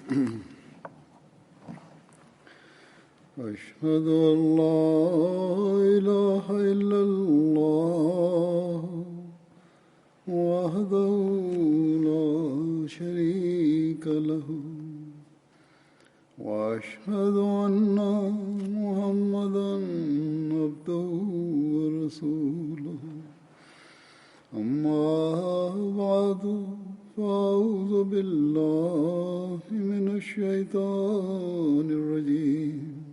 أشهد أن لا إله إلا الله وحده لا شريك له وأشهد أن محمدا عبده ورسوله أما بعد فأعوذ بالله من الشيطان الرجيم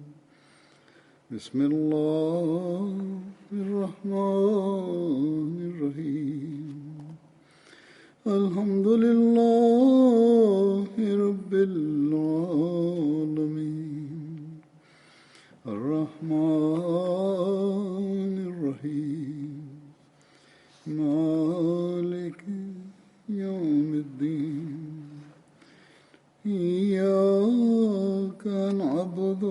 بسم الله الرحمن الرحيم الحمد لله رب العالمين الرحمن الرحيم مالك يوم الدين إياك نعبد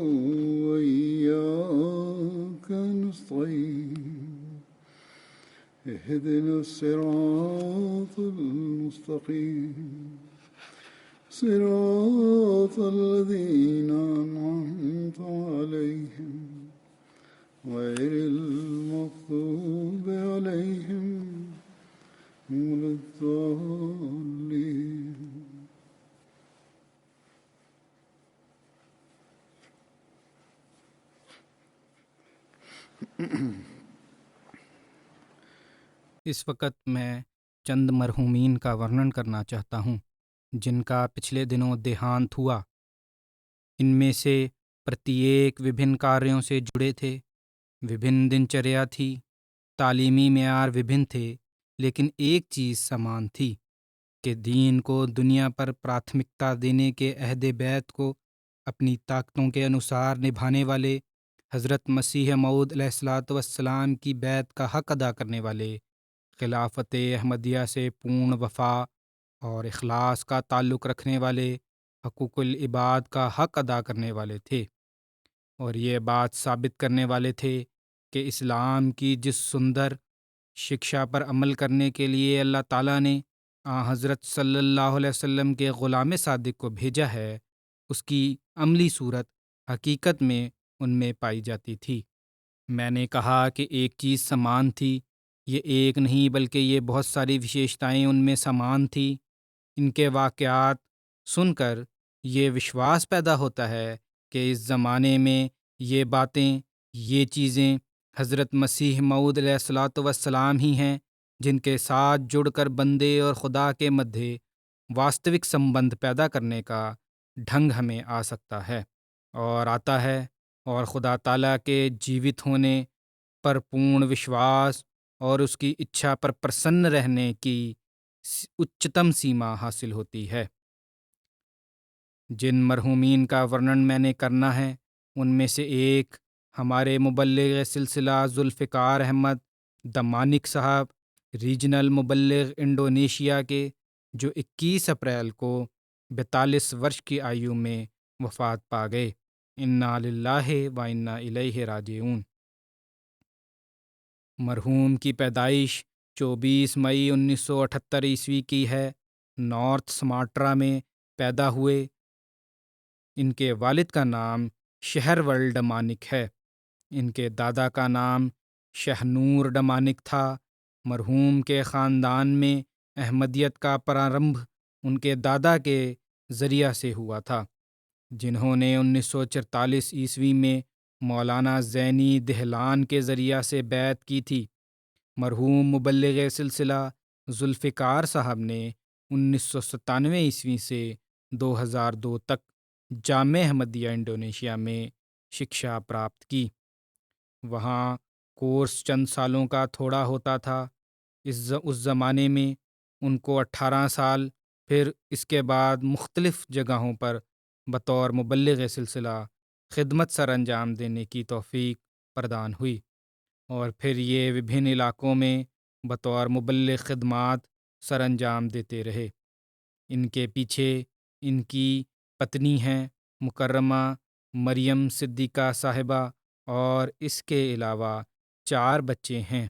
وإياك نستعين اهدنا الصراط المستقيم صراط الذين أنعمت عليهم غير المغضوب عليهم ولا الضالين. اس وقت میں چند مرحومین کا ورنن کرنا چاہتا ہوں جن کا پچھلے دنوں دیہانت ہوا۔ ان میں سے پرتیک وبھن کاریوں سے جڑے تھے، وبھن دنچریا تھی، تعلیمی معیار وبھن تھے، لیکن ایک چیز سمان تھی کہ دین کو دنیا پر پراتھمکتا دینے کے عہد بیعت کو اپنی طاقتوں کے انوسار نبھانے والے، حضرت مسیح موعود علیہ الصلاۃ والسلام کی بیعت کا حق ادا کرنے والے، خلافت احمدیہ سے پورن وفا اور اخلاص کا تعلق رکھنے والے، حقوق العباد کا حق ادا کرنے والے تھے، اور یہ بات ثابت کرنے والے تھے کہ اسلام کی جس سندر شکشا پر عمل کرنے کے لیے اللہ تعالیٰ نے حضرت صلی اللہ علیہ وسلم کے غلام صادق کو بھیجا ہے، اس کی عملی صورت حقیقت میں ان میں پائی جاتی تھی۔ میں نے کہا کہ ایک چیز سمان تھی، یہ ایک نہیں بلکہ یہ بہت ساری وشیشتائیں ان میں سمان تھی۔ ان کے واقعات سن کر یہ وشواس پیدا ہوتا ہے کہ اس زمانے میں یہ باتیں، یہ چیزیں حضرت مسیح موعود علیہ الصلاۃ والسلام ہی ہیں جن کے ساتھ جڑ کر بندے اور خدا کے مدھے واستوک سمبندھ پیدا کرنے کا ڈھنگ ہمیں آ سکتا ہے اور آتا ہے، اور خدا تعالیٰ کے جیوت ہونے پر پورن وشواس اور اس کی اچھا پر پرسن رہنے کی اچتم سیما حاصل ہوتی ہے۔ جن مرحومین کا ورنن میں نے کرنا ہے ان میں سے ایک ہمارے مبلغ سلسلہ ذوالفقار احمد دمانک صاحب، ریجنل مبلغ انڈونیشیا کے، جو 21 اپریل کو 42 ورش کی آیو میں وفات پا گئے۔ انا للہ و انا الیہ راجعون۔ مرحوم کی پیدائش 24 مئی 1978 عیسوی کی ہے، نارتھ سماٹرا میں پیدا ہوئے۔ ان کے والد کا نام شہرول ڈمانک ہے، ان کے دادا کا نام شہنور ڈمانک تھا۔ مرحوم کے خاندان میں احمدیت کا پرارمبھ ان کے دادا کے ذریعہ سے ہوا تھا، جنہوں نے 1944 عیسوی میں مولانا زینی دہلان کے ذریعہ سے بیعت کی تھی۔ مرحوم مبلغ سلسلہ ذوالفقار صاحب نے 1997 عیسوی سے 2002 تک جامع احمدیہ انڈونیشیا میں شکشا پراپت کی۔ وہاں کورس چند سالوں کا تھوڑا ہوتا تھا۔ اس زمانے میں ان کو 18 سال، پھر اس کے بعد مختلف جگہوں پر بطور مبلغ سلسلہ خدمت سر انجام دینے کی توفیق پردان ہوئی، اور پھر یہ وبھن علاقوں میں بطور مبلغ خدمات سر انجام دیتے رہے۔ ان کے پیچھے ان کی پتنی ہیں مکرمہ مریم صدیقہ صاحبہ، اور اس کے علاوہ 4 بچے ہیں،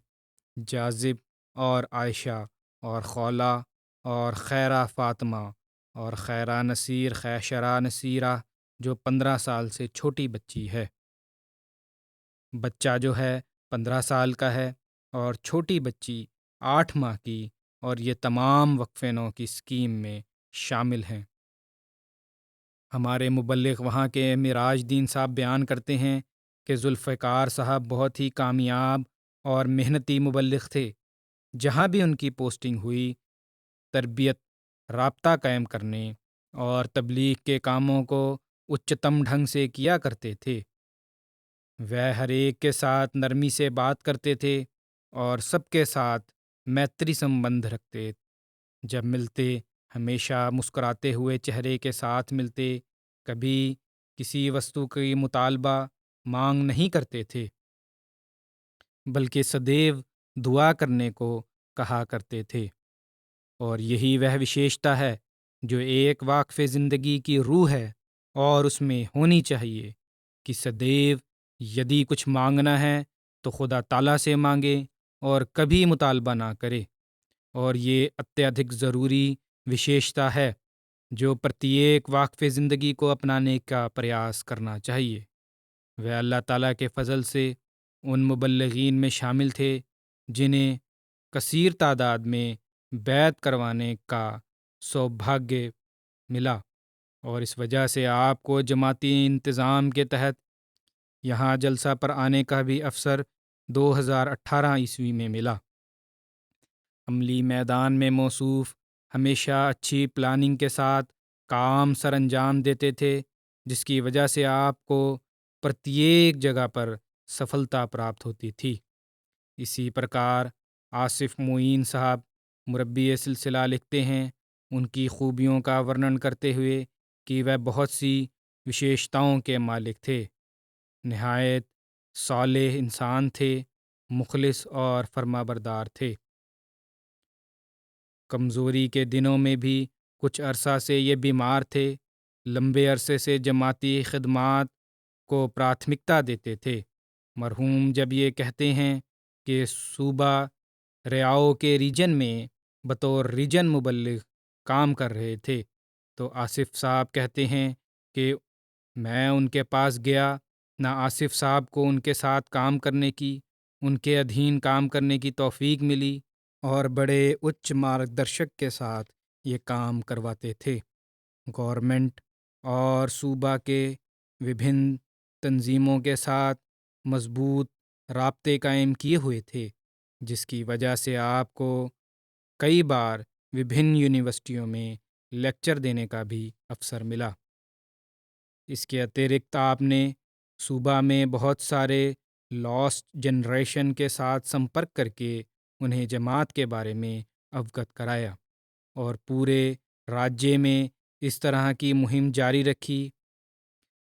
جاذب اور عائشہ اور خولہ اور خیرہ فاطمہ اور خیرہ نصیر خیشرہ نصیرہ جو 15 سال سے چھوٹی بچی ہے۔ بچہ جو ہے 15 سال کا ہے اور چھوٹی بچی 8 ماہ کی، اور یہ تمام وقف نو کی اسکیم میں شامل ہیں۔ ہمارے مبلغ وہاں کے معراج دین صاحب بیان کرتے ہیں کہ ذوالفقار صاحب بہت ہی کامیاب اور محنتی مبلغ تھے۔ جہاں بھی ان کی پوسٹنگ ہوئی، تربیت، رابطہ قائم کرنے اور تبلیغ کے کاموں کو اچتم ڈھنگ سے کیا کرتے تھے۔ وہ ہر ایک کے ساتھ نرمی سے بات کرتے تھے اور سب کے ساتھ میتری سمبندھ رکھتے۔ جب ملتے ہمیشہ مسکراتے ہوئے چہرے کے ساتھ ملتے، کبھی کسی وستو کی مطالبہ مانگ نہیں کرتے تھے، بلکہ سدیو دعا کرنے کو کہا کرتے تھے۔ اور یہی وہ وشیشتا ہے جو ایک واقف زندگی کی روح ہے اور اس میں ہونی چاہیے کہ سدیو یدی کچھ مانگنا ہے تو خدا تعالیٰ سے مانگے اور کبھی مطالبہ نہ کرے۔ اور یہ اتیادھک ضروری وشیشتا ہے جو پرتیک واقف زندگی کو اپنانے کا پریاس کرنا چاہیے۔ وہ اللہ تعالیٰ کے فضل سے ان مبلغین میں شامل تھے جنہیں کثیر تعداد میں بیعت کروانے کا سوبھاگیہ ملا، اور اس وجہ سے آپ کو جماعتی انتظام کے تحت یہاں جلسہ پر آنے کا بھی افسر 2018 عیسوی میں ملا۔ عملی میدان میں موصوف ہمیشہ اچھی پلاننگ کے ساتھ کام سر انجام دیتے تھے، جس کی وجہ سے آپ کو پرتیک جگہ پر سفلتا پراپت ہوتی تھی۔ اسی پرکار آصف معین صاحب مربی سلسلہ لکھتے ہیں ان کی خوبیوں کا ورنن کرتے ہوئے کہ وہ بہت سی وشیشتاؤں کے مالک تھے، نہایت صالح انسان تھے، مخلص اور فرمانبردار تھے۔ کمزوری کے دنوں میں بھی کچھ عرصہ سے یہ بیمار تھے، لمبے عرصے سے جماعتی خدمات کو پراتھمکتا دیتے تھے۔ مرحوم جب یہ کہتے ہیں کہ صوبہ ریاؤ کے ریجن میں بطور ریجن مبلغ کام کر رہے تھے، تو آصف صاحب کہتے ہیں کہ میں ان کے پاس گیا، نہ آصف صاحب کو ان کے ساتھ کام کرنے کی، ان کے ادھین کام کرنے کی توفیق ملی، اور بڑے اچ مارگدرشک کے ساتھ یہ کام کرواتے تھے۔ گورنمنٹ اور صوبہ کے وبھن تنظیموں کے ساتھ مضبوط رابطے قائم کیے ہوئے تھے، جس کی وجہ سے آپ کو کئی بار وبھن یونیورسٹیوں میں لیکچر دینے کا بھی افسر ملا۔ اس کے اترکت آپ نے صوبہ میں بہت سارے لاسٹ جنریشن کے ساتھ سمپرک کر کے انہیں جماعت کے بارے میں اوگت کرایا، اور پورے راجیہ میں اس طرح کی مہم جاری رکھی،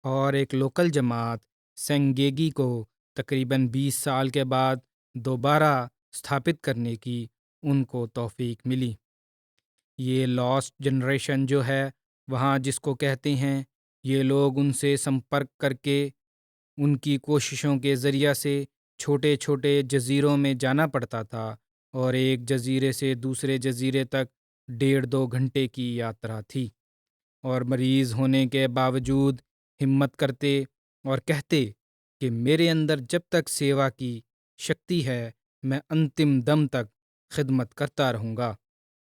اور ایک لوکل جماعت سنگیگی کو تقریباً 20 سال کے بعد دوبارہ استھاپت کرنے کی ان کو توفیق ملی۔ یہ لاسٹ جنریشن جو ہے وہاں جس کو کہتے ہیں، یہ لوگ ان سے سمپرک کر کے ان کی کوششوں کے ذریعہ سے چھوٹے چھوٹے جزیروں میں جانا پڑتا تھا، اور ایک جزیرے سے دوسرے جزیرے تک 1.5-2 گھنٹے کی یاترا تھی، اور مریض ہونے کے باوجود ہمت کرتے اور کہتے کہ میرے اندر جب تک سیوا کی شکتی ہے میں انتم دم تک خدمت کرتا رہوں گا۔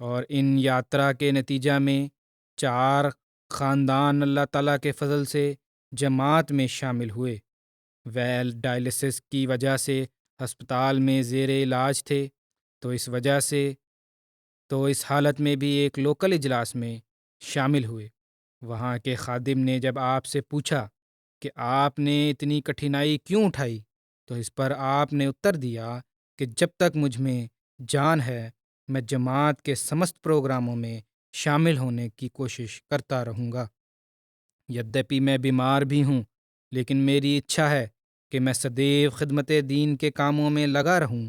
اور ان یاترا کے نتیجہ میں 4 خاندان اللہ تعالیٰ کے فضل سے جماعت میں شامل ہوئے۔ ویل ڈائلسس کی وجہ سے ہسپتال میں زیر علاج تھے، تو اس حالت میں بھی ایک لوکل اجلاس میں شامل ہوئے۔ وہاں کے خادم نے جب آپ سے پوچھا کہ آپ نے اتنی کٹھنائی کیوں اٹھائی، تو اس پر آپ نے اتر دیا کہ جب تک مجھ میں جان ہے میں جماعت کے سمست پروگراموں میں شامل ہونے کی کوشش کرتا رہوں گا۔ یدیپی میں بیمار بھی ہوں، لیکن میری اچھا ہے کہ میں سدیو خدمت دین کے کاموں میں لگا رہوں۔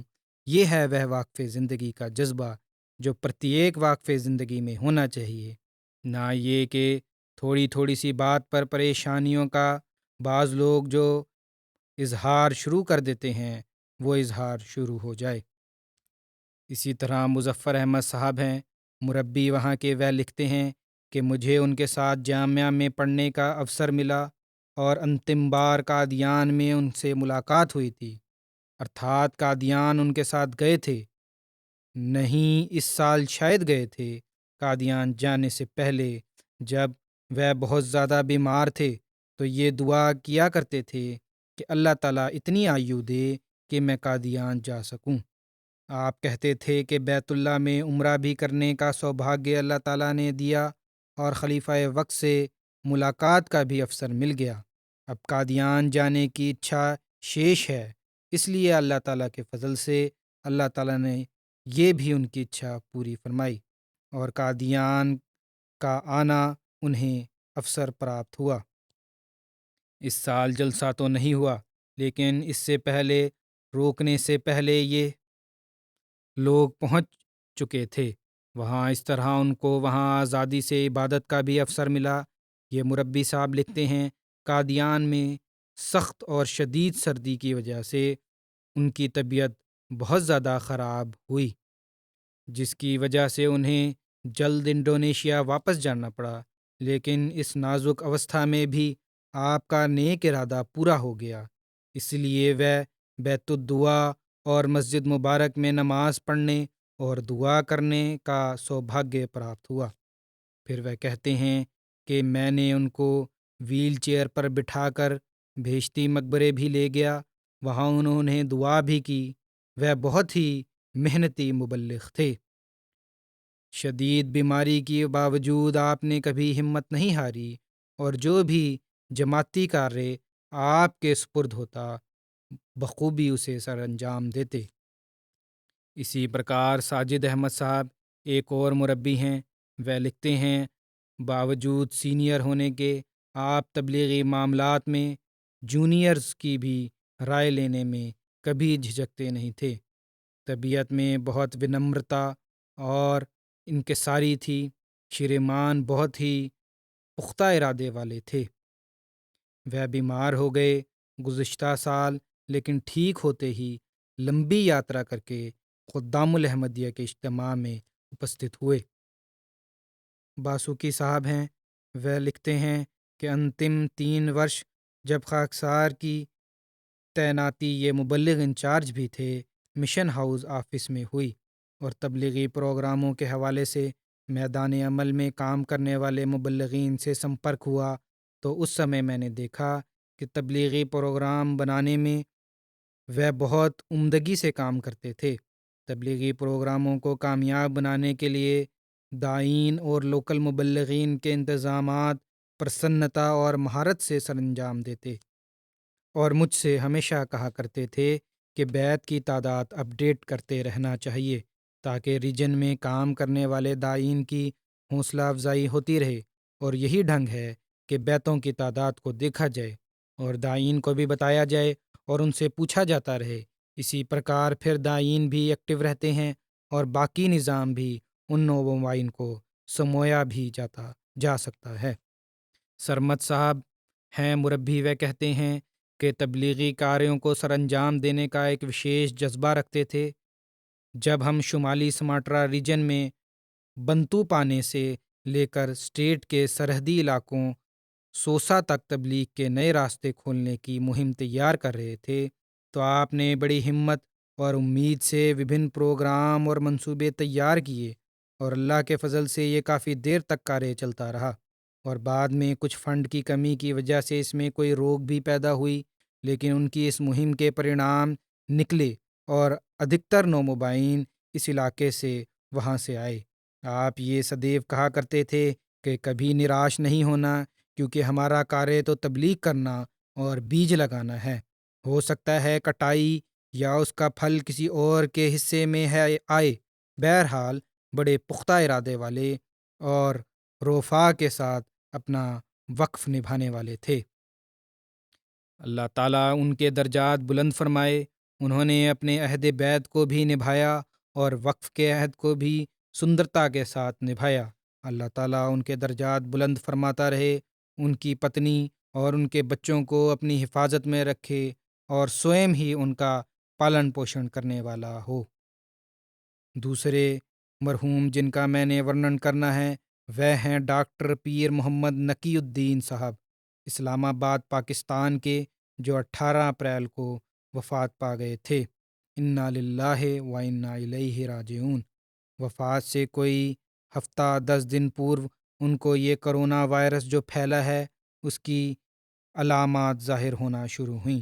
یہ ہے وہ واقف زندگی کا جذبہ جو پرتیک واقف زندگی میں ہونا چاہیے، نہ یہ کہ تھوڑی تھوڑی سی بات پر پریشانیوں کا بعض لوگ جو اظہار شروع کر دیتے ہیں وہ اظہار شروع ہو جائے۔ اسی طرح مظفر احمد صاحب ہیں مربی وہاں کے، وہ لکھتے ہیں کہ مجھے ان کے ساتھ جامعہ میں پڑھنے کا اوسر ملا اور انتم بار قادیان میں ان سے ملاقات ہوئی تھی، ارتھات قادیان ان کے ساتھ گئے تھے، نہیں اس سال شاید گئے تھے۔ قادیان جانے سے پہلے جب وہ بہت زیادہ بیمار تھے تو یہ دعا کیا کرتے تھے کہ اللہ تعالیٰ اتنی آیو دے کہ میں قادیان جا سکوں۔ آپ کہتے تھے کہ بیت اللہ میں عمرہ بھی کرنے کا سوبھاگیہ اللہ تعالیٰ نے دیا اور خلیفہ وقت سے ملاقات کا بھی اوسر مل گیا۔ اب قادیان جانے کی اچھا شیش ہے، اس لیے اللہ تعالیٰ کے فضل سے اللہ تعالیٰ نے یہ بھی ان کی اچھا پوری فرمائی اور قادیان کا آنا انہیں اوسر پراپت ہوا۔ اس سال جلسہ تو نہیں ہوا، لیکن اس سے پہلے روکنے سے پہلے یہ لوگ پہنچ چکے تھے وہاں، اس طرح ان کو وہاں آزادی سے عبادت کا بھی اوسر ملا۔ یہ مربی صاحب لکھتے ہیں، قادیان میں سخت اور شدید سردی کی وجہ سے ان کی طبیعت بہت زیادہ خراب ہوئی، جس کی وجہ سے انہیں جلد انڈونیشیا واپس جانا پڑا، لیکن اس نازک اوستھا میں بھی آپ کا نیک ارادہ پورا ہو گیا، اس لیے وہ بیت الدعا اور مسجد مبارک میں نماز پڑھنے اور دعا کرنے کا سوبھاگیہ پراپت ہوا۔ پھر وہ کہتے ہیں کہ میں نے ان کو ویل چیئر پر بٹھا کر بھیشتی مقبرے بھی لے گیا، وہاں انہوں نے دعا بھی کی۔ وہ بہت ہی محنتی مبلغ تھے، شدید بیماری کے باوجود آپ نے کبھی ہمت نہیں ہاری اور جو بھی جماعتی کاریہ آپ کے سپرد ہوتا بخوبی اسے سر انجام دیتے۔ اسی پرکار ساجد احمد صاحب ایک اور مربی ہیں، وہ لکھتے ہیں، باوجود سینئر ہونے کے آپ تبلیغی معاملات میں جونیئرز کی بھی رائے لینے میں کبھی جھجکتے نہیں تھے۔ طبیعت میں بہت ونمرتا اور انکساری تھی، شریمان بہت ہی پختہ ارادے والے تھے۔ وہ بیمار ہو گئے گزشتہ سال، لیکن ٹھیک ہوتے ہی لمبی یاترا کر کے خدام الاحمدیہ کے اجتماع میں اپستھت ہوئے۔ باسوکی صاحب ہیں، وہ لکھتے ہیں کہ انتم 3 ورش جب خاکسار کی تعیناتی یہ مبلغ انچارج بھی تھے، مشن ہاؤس آفس میں ہوئی اور تبلیغی پروگراموں کے حوالے سے میدان عمل میں کام کرنے والے مبلغین سے سمپرک ہوا تو اس سمے میں نے دیکھا کہ تبلیغی پروگرام بنانے میں وہ بہت عمدگی سے کام کرتے تھے۔ تبلیغی پروگراموں کو کامیاب بنانے کے لیے داعین اور لوکل مبلغین کے انتظامات پرسنتا اور مہارت سے سر انجام دیتے، اور مجھ سے ہمیشہ کہا کرتے تھے کہ بیت کی تعداد اپ ڈیٹ کرتے رہنا چاہیے تاکہ ریجن میں کام کرنے والے داعین کی حوصلہ افزائی ہوتی رہے، اور یہی ڈھنگ ہے کہ بیتوں کی تعداد کو دیکھا جائے اور داعین کو بھی بتایا جائے اور ان سے پوچھا جاتا رہے۔ اسی پرکار پھر داعین بھی ایکٹیو رہتے ہیں اور باقی نظام بھی ان نوموائن کو سمویا بھی جا سکتا ہے۔ سرمد صاحب ہیں مربی، وہ کہتے ہیں کہ تبلیغی کاریوں کو سر انجام دینے کا ایک وشیش جذبہ رکھتے تھے۔ جب ہم شمالی سماٹرا ریجن میں بنتو پانے سے لے کر اسٹیٹ کے سرحدی علاقوں سوسا تک تبلیغ کے نئے راستے کھولنے کی مہم تیار کر رہے تھے تو آپ نے بڑی ہمت اور امید سے وبھن پروگرام اور منصوبے تیار کیے، اور اللہ کے فضل سے یہ کافی دیر تک کاریہ چلتا رہا، اور بعد میں کچھ فنڈ کی کمی کی وجہ سے اس میں کوئی روک بھی پیدا ہوئی، لیکن ان کی اس مہم کے پرینام نکلے اور ادھکتر نوموبائن اس علاقے سے وہاں سے آئے۔ آپ یہ سدیو کہا کرتے تھے کہ کبھی نراش نہیں ہونا، کیونکہ ہمارا کاریہ تو تبلیغ کرنا اور بیج لگانا ہے، ہو سکتا ہے کٹائی یا اس کا پھل کسی اور کے حصے میں آئے۔ بہرحال بڑے پختہ ارادے والے اور روفا کے ساتھ اپنا وقف نبھانے والے تھے۔ اللہ تعالیٰ ان کے درجات بلند فرمائے۔ انہوں نے اپنے عہد بیعت کو بھی نبھایا اور وقف کے عہد کو بھی سندرتا کے ساتھ نبھایا۔ اللہ تعالیٰ ان کے درجات بلند فرماتا رہے، ان کی پتنی اور ان کے بچوں کو اپنی حفاظت میں رکھے اور سوئم ہی ان کا پالن پوشن کرنے والا ہو۔ دوسرے مرحوم جن کا میں نے ورنن کرنا ہے وہ ہیں ڈاکٹر پیر محمد نقی الدین صاحب، اسلام آباد پاکستان کے، جو 18 اپریل کو وفات پا گئے تھے۔ انا للہ و انا الیہ راجعون۔ وفات سے کوئی ہفتہ 10 دن پورو ان کو یہ کرونا وائرس جو پھیلا ہے اس کی علامات ظاہر ہونا شروع ہوئیں۔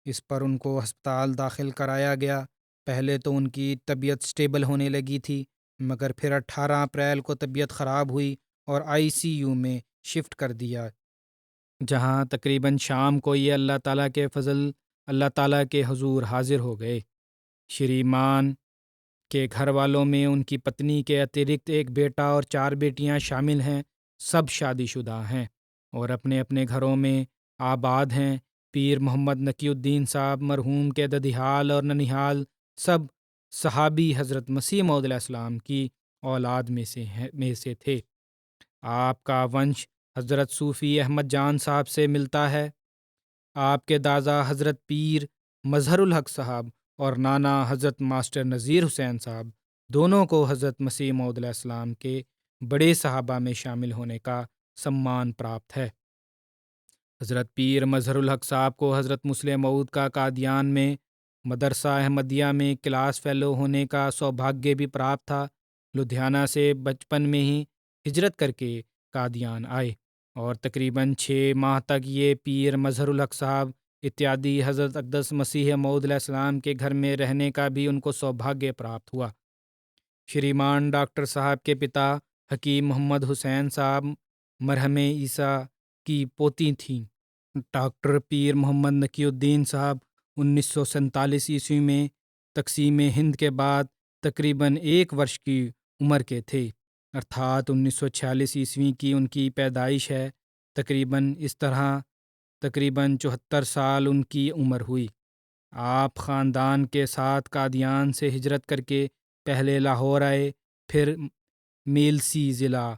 اس پر ان کو ہسپتال داخل کرایا گیا۔ پہلے تو ان کی طبیعت سٹیبل ہونے لگی تھی، مگر پھر 18 اپریل کو طبیعت خراب ہوئی اور ICU میں شفٹ کر دیا، جہاں تقریباً شام کو یہ اللہ تعالیٰ کے فضل اللہ تعالیٰ کے حضور حاضر ہو گئے۔ شریمان کے گھر والوں میں ان کی پتنی کے اترکت ایک بیٹا اور 4 بیٹیاں شامل ہیں، سب شادی شدہ ہیں اور اپنے اپنے گھروں میں آباد ہیں۔ پیر محمد نقی الدین صاحب مرحوم کے ددھیال اور ننیھال سب صحابی حضرت مسیح موعود علیہ السلام کی اولاد میں سے تھے۔ آپ کا ونش حضرت صوفی احمد جان صاحب سے ملتا ہے۔ آپ کے دادا حضرت پیر مظہر الحق صاحب اور نانا حضرت ماسٹر نذیر حسین صاحب دونوں کو حضرت مسیح موعود علیہ السلام کے بڑے صحابہ میں شامل ہونے کا سمان پراپت ہے۔ حضرت پیر مظہر الحق صاحب کو حضرت مسلم موعود کا قادیان میں مدرسہ احمدیہ میں کلاس فیلو ہونے کا سوبھاگیہ بھی پراپت تھا۔ لدھیانہ سے بچپن میں ہی ہجرت کر کے قادیان آئے اور تقریباً 6 ماہ تک یہ پیر مظہر الحق صاحب اتیادی حضرت اقدس مسیح موعود علیہ السلام کے گھر میں رہنے کا بھی ان کو سوبھاگیہ پراپت ہوا۔ شریمان ڈاکٹر صاحب کے پتا حکیم محمد حسین صاحب مرحوم عیسیٰ کی پوتی تھیں۔ ڈاکٹر پیر محمد نقی الدین صاحب 1947 عیسوی میں تقسیم ہند کے بعد تقریباً 1 ورش کی عمر کے تھے، ارتھات 1946 عیسوی کی ان کی پیدائش ہے۔ تقریباً اس طرح تقریباً 74 سال ان کی عمر ہوئی۔ آپ خاندان کے ساتھ قادیان سے ہجرت کر کے پہلے لاہور آئے، پھر میلسی ضلع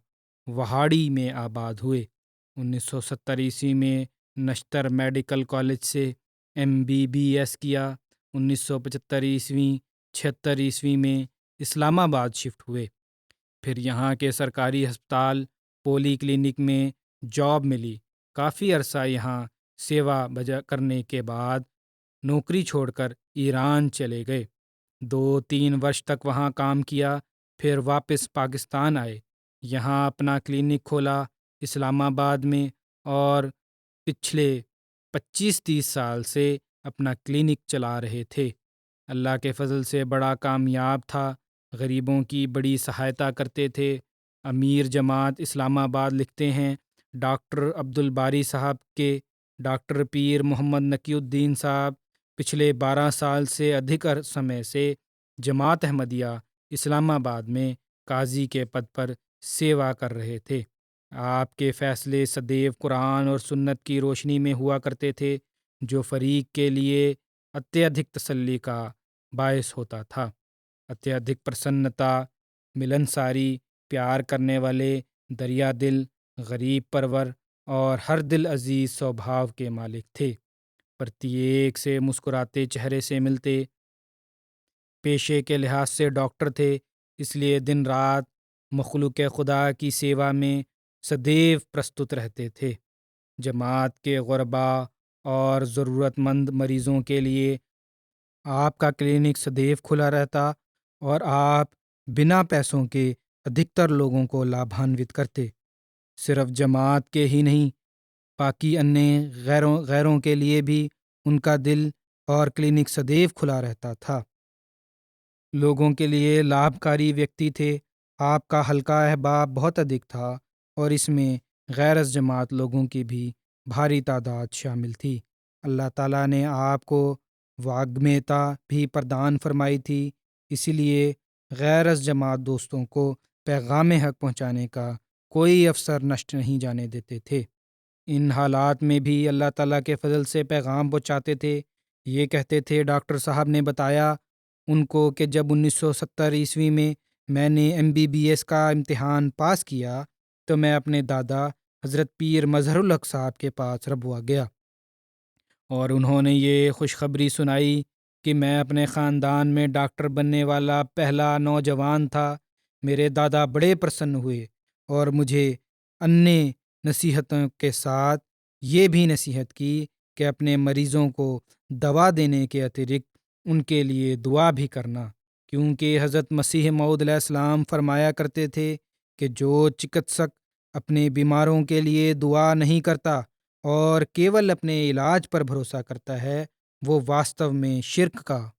وہاڑی میں آباد ہوئے۔ 1970 عیسوی میں نشتر میڈیکل کالج سے MBBS کیا۔ 1975 عیسوی 76 عیسوی میں اسلام آباد شفٹ ہوئے۔ پھر یہاں کے سرکاری ہسپتال پولی کلینک میں جاب ملی۔ کافی عرصہ یہاں سیوا بجا کرنے کے بعد نوکری چھوڑ کر ایران چلے گئے۔ 2-3 ورش تک وہاں کام کیا، پھر واپس پاکستان آئے، یہاں اپنا کلینک کھولا اسلام آباد میں، اور پچھلے 25-30 سال سے اپنا کلینک چلا رہے تھے۔ اللہ کے فضل سے بڑا کامیاب تھا، غریبوں کی بڑی سہایتا کرتے تھے۔ امیر جماعت اسلام آباد لکھتے ہیں، ڈاکٹر عبدالباری صاحب کے ڈاکٹر پیر محمد نقی الدین صاحب پچھلے 12 سال سے ادھک سمے سے جماعت احمدیہ اسلام آباد میں قاضی کے پد پر سیوا کر رہے تھے۔ آپ کے فیصلے سدیو قرآن اور سنت کی روشنی میں ہوا کرتے تھے، جو فریق کے لیے اتیادھک تسلی کا باعث ہوتا تھا۔ اتیادھک پرسنتا، ملنساری، پیار کرنے والے، دریا دل، غریب پرور اور ہر دل عزیز سوبھاؤ کے مالک تھے۔ پرتیک سے مسکراتے چہرے سے ملتے۔ پیشے کے لحاظ سے ڈاکٹر تھے، اس لیے دن رات مخلوق خدا کی سیوا میں سدیو پرستت رہتے تھے۔ جماعت کے غرباء اور ضرورت مند مریضوں کے لیے آپ کا کلینک سدیو کھلا رہتا اور آپ بنا پیسوں کے ادھکتر لوگوں کو لابھانوت کرتے۔ صرف جماعت کے ہی نہیں، باقی انیہ غیروں کے لیے بھی ان کا دل اور کلینک سدیو کھلا رہتا تھا۔ لوگوں کے لیے لابھکاری ویکتی تھے۔ آپ کا حلقہ احباب بہت ادھک تھا اور اس میں غیر از جماعت لوگوں کی بھی بھاری تعداد شامل تھی۔ اللہ تعالیٰ نے آپ کو واگمیتا بھی پردان فرمائی تھی، اسی لیے غیر از جماعت دوستوں کو پیغام حق پہنچانے کا کوئی اوسر نشٹ نہیں جانے دیتے تھے۔ ان حالات میں بھی اللہ تعالیٰ کے فضل سے پیغام پہنچاتے تھے۔ یہ کہتے تھے، ڈاکٹر صاحب نے بتایا ان کو کہ جب 1970 عیسوی میں نے MBBS کا امتحان پاس کیا تو میں اپنے دادا حضرت پیر مظہر الحق صاحب کے پاس ربوہ گیا اور انہوں نے یہ خوشخبری سنائی کہ میں اپنے خاندان میں ڈاکٹر بننے والا پہلا نوجوان تھا۔ میرے دادا بڑے پرسن ہوئے اور مجھے انیہ نصیحتوں کے ساتھ یہ بھی نصیحت کی کہ اپنے مریضوں کو دوا دینے کے اترکت ان کے لیے دعا بھی کرنا، کیونکہ حضرت مسیح موعود علیہ السلام فرمایا کرتے تھے کہ جو چکتسک اپنے بیماروں کے لیے دعا نہیں کرتا اور کیول اپنے علاج پر بھروسہ کرتا ہے وہ واستو میں شرک کا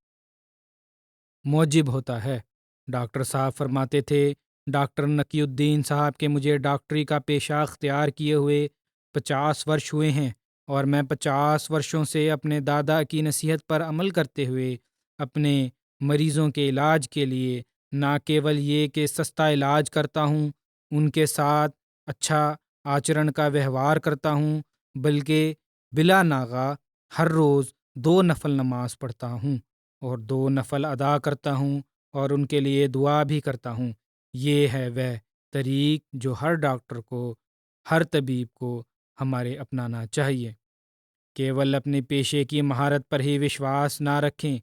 موجب ہوتا ہے۔ ڈاکٹر صاحب فرماتے تھے، ڈاکٹر نقی الدین صاحب کے مجھے ڈاکٹری کا پیشہ اختیار کیے ہوئے 50 ورش ہوئے ہیں، اور میں 50 ورشوں سے اپنے دادا کی نصیحت پر عمل کرتے ہوئے اپنے مریضوں کے علاج کے لیے نہ کیول یہ کہ سستا علاج کرتا ہوں، ان کے ساتھ اچھا آچرن کا ویوہار کرتا ہوں، بلکہ بلا ناغہ ہر روز 2 نفل نماز پڑھتا ہوں اور 2 نفل ادا کرتا ہوں اور ان کے لیے دعا بھی کرتا ہوں۔ یہ ہے وہ طریق جو ہر ڈاکٹر کو، ہر طبیب کو ہمارے اپنانا چاہیے۔ کیول اپنے پیشے کی مہارت پر ہی وشواس نہ رکھیں،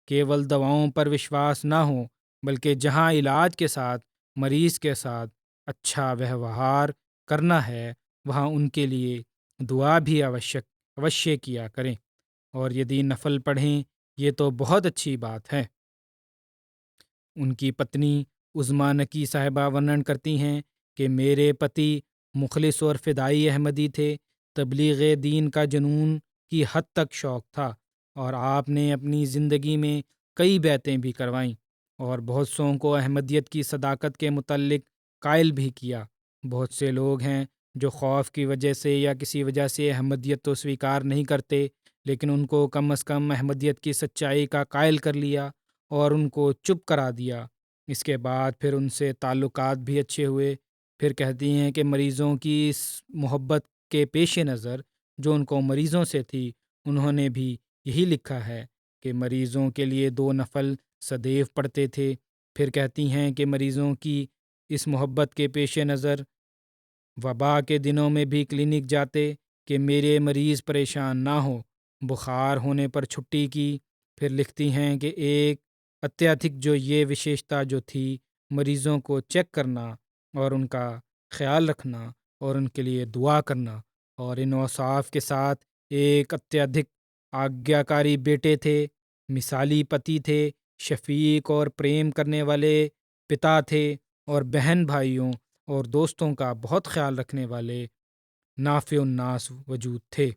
کیول دواؤں پر وشواس نہ ہو، بلکہ جہاں علاج کے ساتھ مریض کے ساتھ اچھا ویوہار کرنا ہے وہاں ان کے لیے دعا بھی اوشیہ کیا کریں، اور یدی نفل پڑھیں یہ تو بہت اچھی بات ہے۔ ان کی پتنی عظمیٰ نقی صاحبہ ورنن کرتی ہیں کہ میرے پتی مخلص اور فدائی احمدی تھے، تبلیغ دین کا جنون کی حد تک شوق تھا، اور آپ نے اپنی زندگی میں کئی بیعتیں بھی کروائیں اور بہت سوں کو احمدیت کی صداقت کے متعلق قائل بھی کیا۔ بہت سے لوگ ہیں جو خوف کی وجہ سے یا کسی وجہ سے احمدیت تو سویکار نہیں کرتے، لیکن ان کو کم از کم احمدیت کی سچائی کا قائل کر لیا اور ان کو چپ کرا دیا۔ اس کے بعد پھر ان سے تعلقات بھی اچھے ہوئے۔ پھر کہتی ہیں کہ مریضوں کی اس محبت کے پیش نظر جو ان کو مریضوں سے تھی، انہوں نے بھی یہی لکھا ہے کہ مریضوں کے لیے 2 نفل سدیو پڑھتے تھے۔ پھر کہتی ہیں کہ مریضوں کی اس محبت کے پیش نظر وبا کے دنوں میں بھی کلینک جاتے کہ میرے مریض پریشان نہ ہو، بخار ہونے پر چھٹی کی۔ پھر لکھتی ہیں کہ ایک اتیادھک جو یہ وشیشتا جو تھی مریضوں کو چیک کرنا اور ان کا خیال رکھنا اور ان کے لیے دعا کرنا، اور ان اوصاف کے ساتھ ایک اتیادھک آگیاکاری بیٹے تھے، مثالی پتی تھے، شفیق اور پریم کرنے والے پتا تھے، اور بہن بھائیوں اور دوستوں کا بہت خیال رکھنے والے نافع الناس وجود تھے۔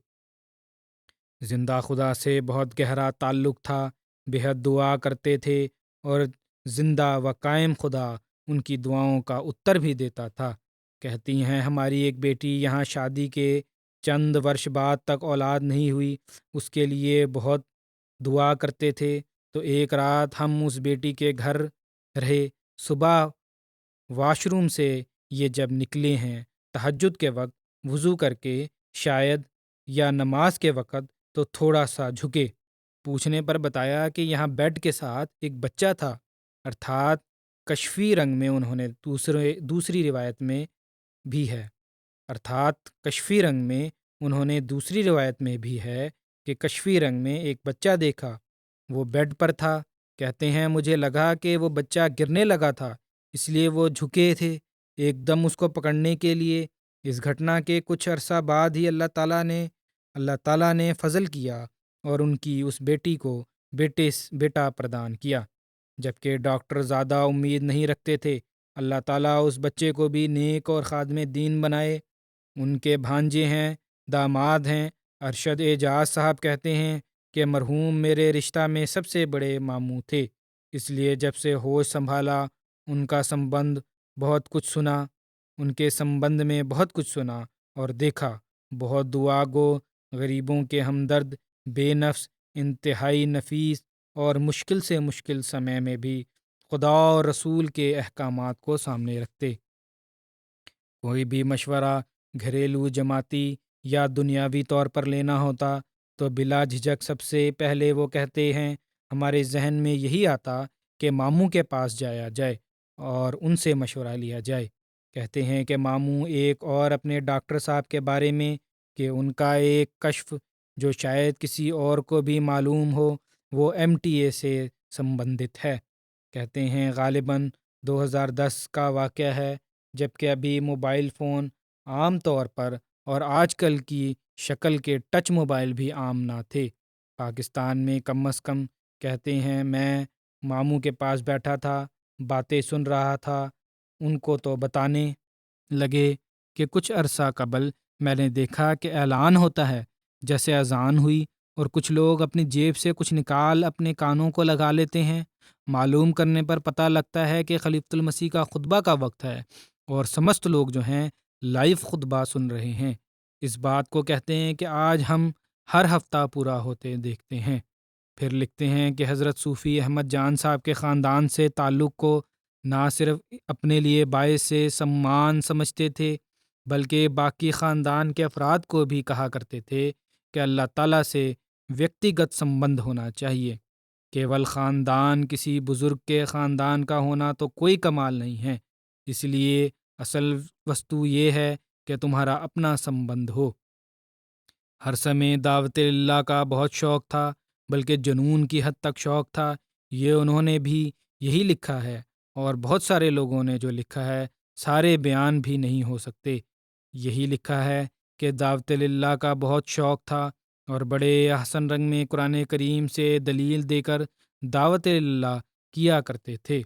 زندہ خدا سے بہت گہرا تعلق تھا، بے حد دعا کرتے تھے، اور زندہ و قائم خدا ان کی دعاؤں کا اتر بھی دیتا تھا۔ کہتی ہیں ہماری ایک بیٹی یہاں شادی کے چند ورش بعد تک اولاد نہیں ہوئی، اس کے لیے بہت دعا کرتے تھے۔ تو ایک رات ہم اس بیٹی کے گھر رہے، صبح واش روم سے یہ جب نکلے ہیں تہجد کے وقت وضو کر کے شاید یا نماز کے وقت، تو تھوڑا سا جھکے۔ پوچھنے پر بتایا کہ یہاں بیڈ کے ساتھ ایک بچہ تھا، ارتھات کشفی رنگ میں انہوں نے دوسری روایت میں بھی ہے دوسری روایت میں بھی ہے کہ کشفی رنگ میں ایک بچہ دیکھا، وہ بیڈ پر تھا۔ کہتے ہیں مجھے لگا کہ وہ بچہ گرنے لگا تھا، اس لیے وہ جھکے تھے ایک دم اس کو پکڑنے کے لیے۔ اس گھٹنا کے کچھ عرصہ بعد ہی اللہ تعالیٰ نے فضل کیا اور ان کی اس بیٹی کو بیٹا پردان کیا، جبکہ ڈاکٹر زیادہ امید نہیں رکھتے تھے۔ اللہ تعالیٰ اس بچے کو بھی نیک اور خادم دین بنائے۔ ان کے بھانجے ہیں، داماد ہیں۔ ارشد اعجاز صاحب کہتے ہیں کہ مرحوم میرے رشتہ میں سب سے بڑے ماموں تھے، اس لیے جب سے ہوش سنبھالا ان کے سمبندھ میں بہت کچھ سنا اور دیکھا۔ بہت دعا گو، غریبوں کے ہمدرد، بے نفس، انتہائی نفیس، اور مشکل سے مشکل سمے میں بھی خدا اور رسول کے احکامات کو سامنے رکھتے۔ کوئی بھی مشورہ گھریلو، جماعتی یا دنیاوی طور پر لینا ہوتا تو بلا جھجک سب سے پہلے وہ کہتے ہیں ہمارے ذہن میں یہی آتا کہ ماموں کے پاس جایا جائے اور ان سے مشورہ لیا جائے۔ کہتے ہیں کہ ماموں ایک اور اپنے ڈاکٹر صاحب کے بارے میں کہ ان کا ایک کشف جو شاید کسی اور کو بھی معلوم ہو وہ MTA سے سمبندھت ہے۔ کہتے ہیں غالباً 2010 کا واقعہ ہے جبکہ ابھی موبائل فون عام طور پر اور آج کل کی شکل کے ٹچ موبائل بھی عام نہ تھے۔ پاکستان میں کم از کم کہتے ہیں میں ماموں کے پاس بیٹھا تھا، باتیں سن رہا تھا، ان کو تو بتانے لگے کہ کچھ عرصہ قبل میں نے دیکھا کہ اعلان ہوتا ہے، جیسے اذان ہوئی اور کچھ لوگ اپنی جیب سے کچھ نکال اپنے کانوں کو لگا لیتے ہیں۔ معلوم کرنے پر پتہ لگتا ہے کہ خلیفۃ المسیح کا خطبہ کا وقت ہے اور سمست لوگ جو ہیں لائیو خطبہ سن رہے ہیں۔ اس بات کو کہتے ہیں کہ آج ہم ہر ہفتہ پورا ہوتے دیکھتے ہیں۔ پھر لکھتے ہیں کہ حضرت صوفی احمد جان صاحب کے خاندان سے تعلق کو نہ صرف اپنے لیے باعث سے سمان سمجھتے تھے بلکہ باقی خاندان کے افراد کو بھی کہا کرتے تھے کہ اللہ تعالیٰ سے ویکتیگت سمبندھ ہونا چاہیے۔ کیول خاندان کسی بزرگ کے خاندان کا ہونا تو کوئی کمال نہیں ہے، اس لیے اصل وستو یہ ہے کہ تمہارا اپنا سمبندھ ہو۔ ہر سمے دعوت اللہ کا بہت شوق تھا، بلکہ جنون کی حد تک شوق تھا۔ یہ انہوں نے بھی یہی لکھا ہے، اور بہت سارے لوگوں نے جو لکھا ہے سارے بیان بھی نہیں ہو سکتے۔ یہی لکھا ہے کہ دعوت اللہ کا بہت شوق تھا اور بڑے احسن رنگ میں قرآن کریم سے دلیل دے کر دعوت اللہ کیا کرتے تھے۔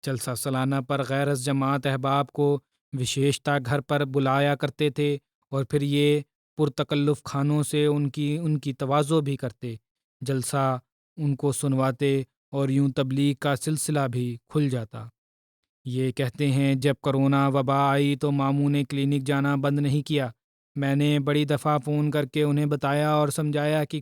جلسہ سالانہ پر غیر از جماعت احباب کو وشیشتا گھر پر بلایا کرتے تھے اور پھر یہ پرتکلف کھانوں سے ان کی تواضع بھی کرتے، جلسہ ان کو سنواتے اور یوں تبلیغ کا سلسلہ بھی کھل جاتا۔ یہ کہتے ہیں جب کرونا وبا آئی تو ماموں نے کلینک جانا بند نہیں کیا۔ میں نے بڑی دفعہ فون کر کے انہیں بتایا اور سمجھانے کی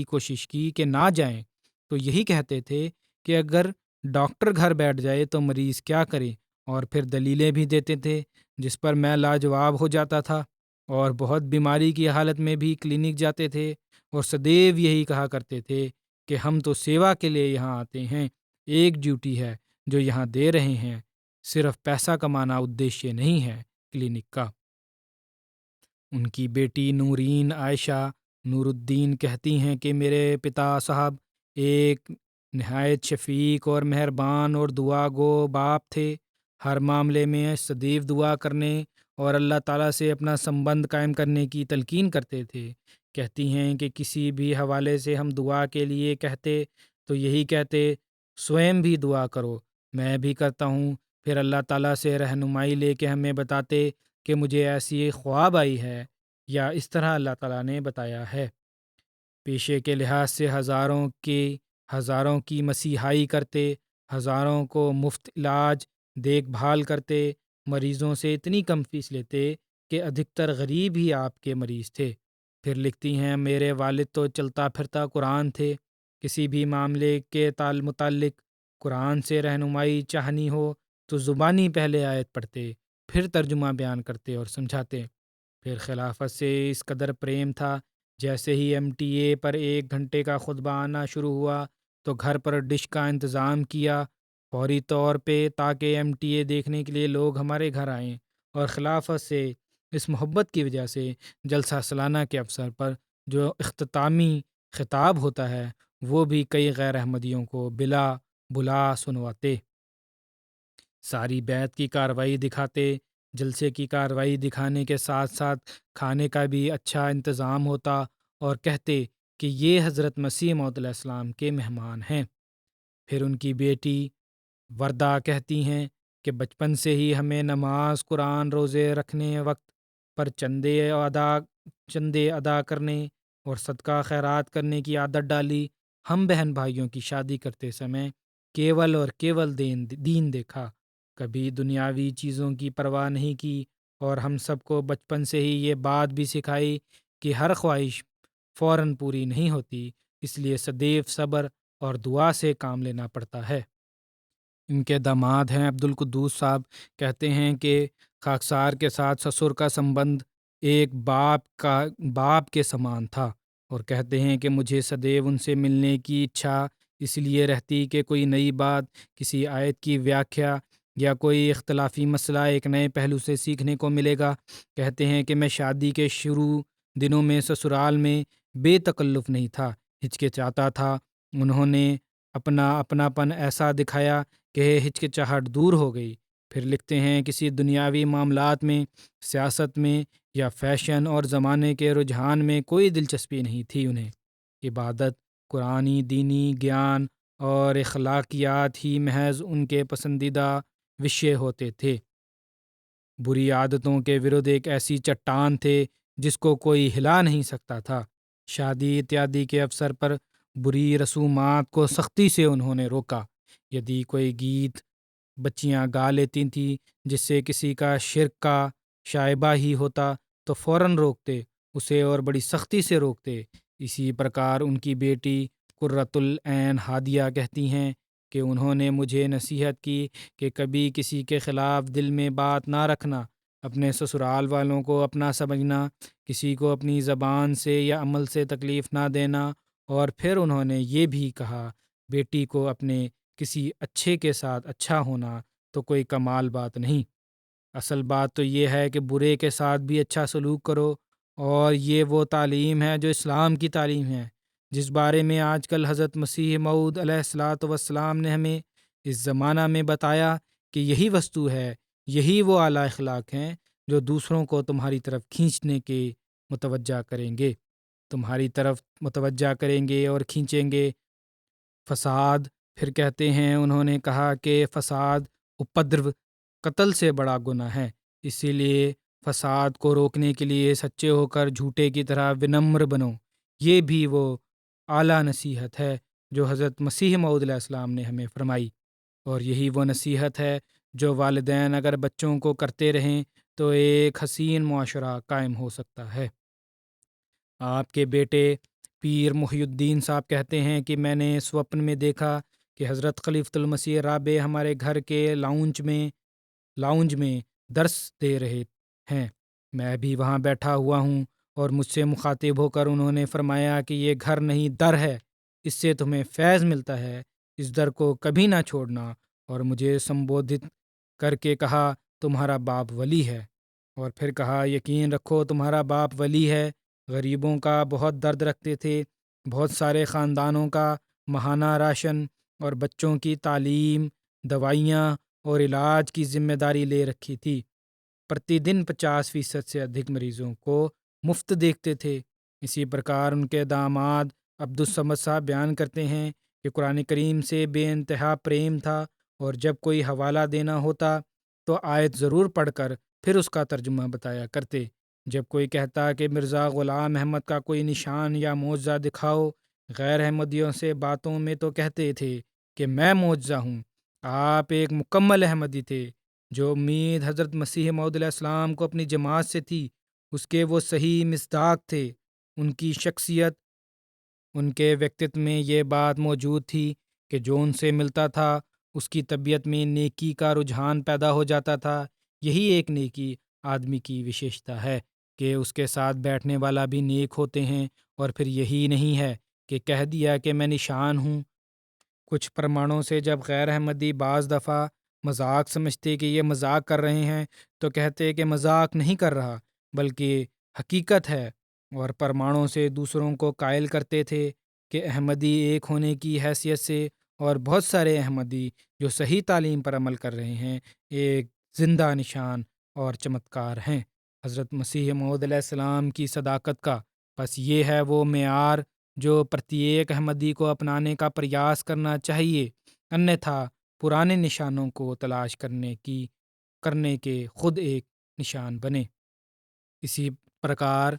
کوشش کی کہ نہ جائیں، تو یہی کہتے تھے کہ اگر ڈاکٹر گھر بیٹھ جائے تو مریض کیا کرے، اور پھر دلیلیں بھی دیتے تھے جس پر میں لاجواب ہو جاتا تھا، اور بہت بیماری کی حالت میں بھی کلینک جاتے تھے اور سدیو یہی کہا کرتے تھے کہ ہم تو سیوا کے لیے یہاں آتے ہیں، ایک ڈیوٹی ہے جو یہاں دے رہے ہیں، صرف پیسہ کمانا ادیشیہ نہیں ہے کلینک کا۔ ان کی بیٹی نورین عائشہ نور الدین کہتی ہیں کہ میرے پتا صاحب ایک نہایت شفیق اور مہربان اور دعا گو باپ تھے، ہر معاملے میں سدیو دعا کرنے اور اللہ تعالیٰ سے اپنا سمبند قائم کرنے کی تلقین کرتے تھے۔ کہتی ہیں کہ کسی بھی حوالے سے ہم دعا کے لیے کہتے تو یہی کہتے سوئم بھی دعا کرو، میں بھی کرتا ہوں، پھر اللہ تعالیٰ سے رہنمائی لے کے ہمیں بتاتے کہ مجھے ایسی خواب آئی ہے یا اس طرح اللہ تعالیٰ نے بتایا ہے۔ پیشے کے لحاظ سے ہزاروں کی مسیحائی کرتے، ہزاروں کو مفت علاج دیکھ بھال کرتے، مریضوں سے اتنی کم فیس لیتے کہ ادھکتر غریب ہی آپ کے مریض تھے۔ پھر لکھتی ہیں میرے والد تو چلتا پھرتا قرآن تھے، کسی بھی معاملے کے متعلق قرآن سے رہنمائی چاہنی ہو تو زبانی پہلے آیت پڑھتے، پھر ترجمہ بیان کرتے اور سمجھاتے۔ پھر خلافت سے اس قدر پریم تھا، جیسے ہی MTA پر 1 گھنٹے کا خطبہ آنا شروع ہوا تو گھر پر ڈش کا انتظام کیا فوری طور پہ، تاکہ MTA دیکھنے کے لیے لوگ ہمارے گھر آئیں، اور خلافت سے اس محبت کی وجہ سے جلسہ سالانہ کے اوسر پر جو اختتامی خطاب ہوتا ہے وہ بھی کئی غیر احمدیوں کو بلا بلا سنواتے، ساری بیت کی کارروائی دکھاتے۔ جلسے کی کارروائی دکھانے کے ساتھ ساتھ کھانے کا بھی اچھا انتظام ہوتا اور کہتے کہ یہ حضرت مسیح موعود علیہ السلام کے مہمان ہیں۔ پھر ان کی بیٹی وردہ کہتی ہیں کہ بچپن سے ہی ہمیں نماز، قرآن، روزے رکھنے، وقت پر چندے ادا کرنے اور صدقہ خیرات کرنے کی عادت ڈالی۔ ہم بہن بھائیوں کی شادی کرتے سمے کیول اور کیول دین دیکھا، کبھی دنیاوی چیزوں کی پرواہ نہیں کی، اور ہم سب کو بچپن سے ہی یہ بات بھی سکھائی کہ ہر خواہش فوراً پوری نہیں ہوتی، اس لیے سدیو صبر اور دعا سے کام لینا پڑتا ہے۔ ان کے داماد ہیں عبدالقدوس صاحب، کہتے ہیں کہ خاکسار کے ساتھ سسر کا سمبند ایک باپ کے سمان تھا، اور کہتے ہیں کہ مجھے سدیو ان سے ملنے کی اچھا اس لیے رہتی کہ کوئی نئی بات، کسی آیت کی ویاکھیا یا کوئی اختلافی مسئلہ ایک نئے پہلو سے سیکھنے کو ملے گا۔ کہتے ہیں کہ میں شادی کے شروع دنوں میں سسرال میں بے تکلف نہیں تھا، ہچکچاتا تھا۔ انہوں نے اپنا اپناپن ایسا دکھایا کہ ہچکچاہٹ دور ہو گئی۔ پھر لکھتے ہیں کسی دنیاوی معاملات میں، سیاست میں یا فیشن اور زمانے کے رجحان میں کوئی دلچسپی نہیں تھی انہیں۔ عبادت، قرآنی دینی گیان اور اخلاقیات ہی محض ان کے پسندیدہ وشے ہوتے تھے۔ بری عادتوں کے ورد ایک ایسی چٹان تھے جس کو کوئی ہلا نہیں سکتا تھا۔ شادی اتیادی کے اوسر پر بری رسومات کو سختی سے انہوں نے روکا۔ یدی کوئی گیت بچیاں گا لیتی تھیں جس سے کسی کا شرک کا شائبہ ہی ہوتا تو فوراً روکتے اسے اور بڑی سختی سے روکتے۔ اسی پرکار ان کی بیٹی قرۃ العین ہادیہ کہتی ہیں کہ انہوں نے مجھے نصیحت کی کہ کبھی کسی کے خلاف دل میں بات نہ رکھنا، اپنے سسرال والوں کو اپنا سمجھنا، کسی کو اپنی زبان سے یا عمل سے تکلیف نہ دینا، اور پھر انہوں نے یہ بھی کہا بیٹی کو اپنے کسی اچھے کے ساتھ اچھا ہونا تو کوئی کمال بات نہیں، اصل بات تو یہ ہے کہ برے کے ساتھ بھی اچھا سلوک کرو، اور یہ وہ تعلیم ہے جو اسلام کی تعلیم ہے، جس بارے میں آج کل حضرت مسیح موعود علیہ الصلاۃ والسلام نے ہمیں اس زمانہ میں بتایا کہ یہی وستو ہے، یہی وہ اعلیٰ اخلاق ہیں جو دوسروں کو تمہاری طرف کھینچنے کے متوجہ کریں گے، تمہاری طرف متوجہ کریں گے اور کھینچیں گے۔ فساد، پھر کہتے ہیں انہوں نے کہا کہ فساد اپدرو، قتل سے بڑا گناہ ہے، اسی لیے فساد کو روکنے کے لیے سچے ہو کر جھوٹے کی طرح ونمر بنو۔ یہ بھی وہ اعلیٰ نصیحت ہے جو حضرت مسیح موعود علیہ السلام نے ہمیں فرمائی، اور یہی وہ نصیحت ہے جو والدین اگر بچوں کو کرتے رہیں تو ایک حسین معاشرہ قائم ہو سکتا ہے۔ آپ کے بیٹے پیر محی الدین صاحب کہتے ہیں کہ میں نے سوپن میں دیکھا کہ حضرت خلیفۃ المسیح رابع ہمارے گھر کے لاؤنج میں درس دے رہے ہیں، میں بھی وہاں بیٹھا ہوا ہوں، اور مجھ سے مخاطب ہو کر انہوں نے فرمایا کہ یہ گھر نہیں در ہے، اس سے تمہیں فیض ملتا ہے، اس در کو کبھی نہ چھوڑنا، اور مجھے سمبودھت کر کے کہا تمہارا باپ ولی ہے، اور پھر کہا یقین رکھو تمہارا باپ ولی ہے۔ غریبوں کا بہت درد رکھتے تھے، بہت سارے خاندانوں کا ماہانہ راشن اور بچوں کی تعلیم، دوائیاں اور علاج کی ذمہ داری لے رکھی تھی۔ پرتی دن 50% سے ادھک مریضوں کو مفت دیکھتے تھے۔ اسی پرکار ان کے داماد عبدالصمد صاحب بیان کرتے ہیں کہ قرآن کریم سے بے انتہا پریم تھا، اور جب کوئی حوالہ دینا ہوتا تو آیت ضرور پڑھ کر پھر اس کا ترجمہ بتایا کرتے۔ جب کوئی کہتا کہ مرزا غلام احمد کا کوئی نشان یا معجزہ دکھاؤ، غیر احمدیوں سے باتوں میں تو کہتے تھے کہ میں معجزہ ہوں، آپ ایک مکمل احمدی تھے۔ جو امید حضرت مسیح موعود علیہ السلام کو اپنی جماعت سے تھی اس کے وہ صحیح مصداق تھے۔ ان کی شخصیت، ان کے ویکتتو میں یہ بات موجود تھی کہ جو ان سے ملتا تھا اس کی طبیعت میں نیکی کا رجحان پیدا ہو جاتا تھا۔ یہی ایک نیکی آدمی کی وشیشتا ہے کہ اس کے ساتھ بیٹھنے والا بھی نیک ہوتے ہیں، اور پھر یہی نہیں ہے کہ کہہ دیا کہ میں نشان ہوں۔ کچھ پرمانوں سے جب غیر احمدی بعض دفعہ مذاق سمجھتے کہ یہ مذاق کر رہے ہیں تو کہتے کہ مذاق نہیں کر رہا بلکہ حقیقت ہے، اور پرمانوں سے دوسروں کو قائل کرتے تھے کہ احمدی ایک ہونے کی حیثیت سے، اور بہت سارے احمدی جو صحیح تعلیم پر عمل کر رہے ہیں ایک زندہ نشان اور چمتکار ہیں حضرت مسیح موعود علیہ السلام کی صداقت کا۔ بس یہ ہے وہ معیار جو پرتیک احمدی کو اپنانے کا پریاس کرنا چاہیے، انیتھا پرانے نشانوں کو تلاش کرنے کے خود ایک نشان بنے۔ اسی پرکار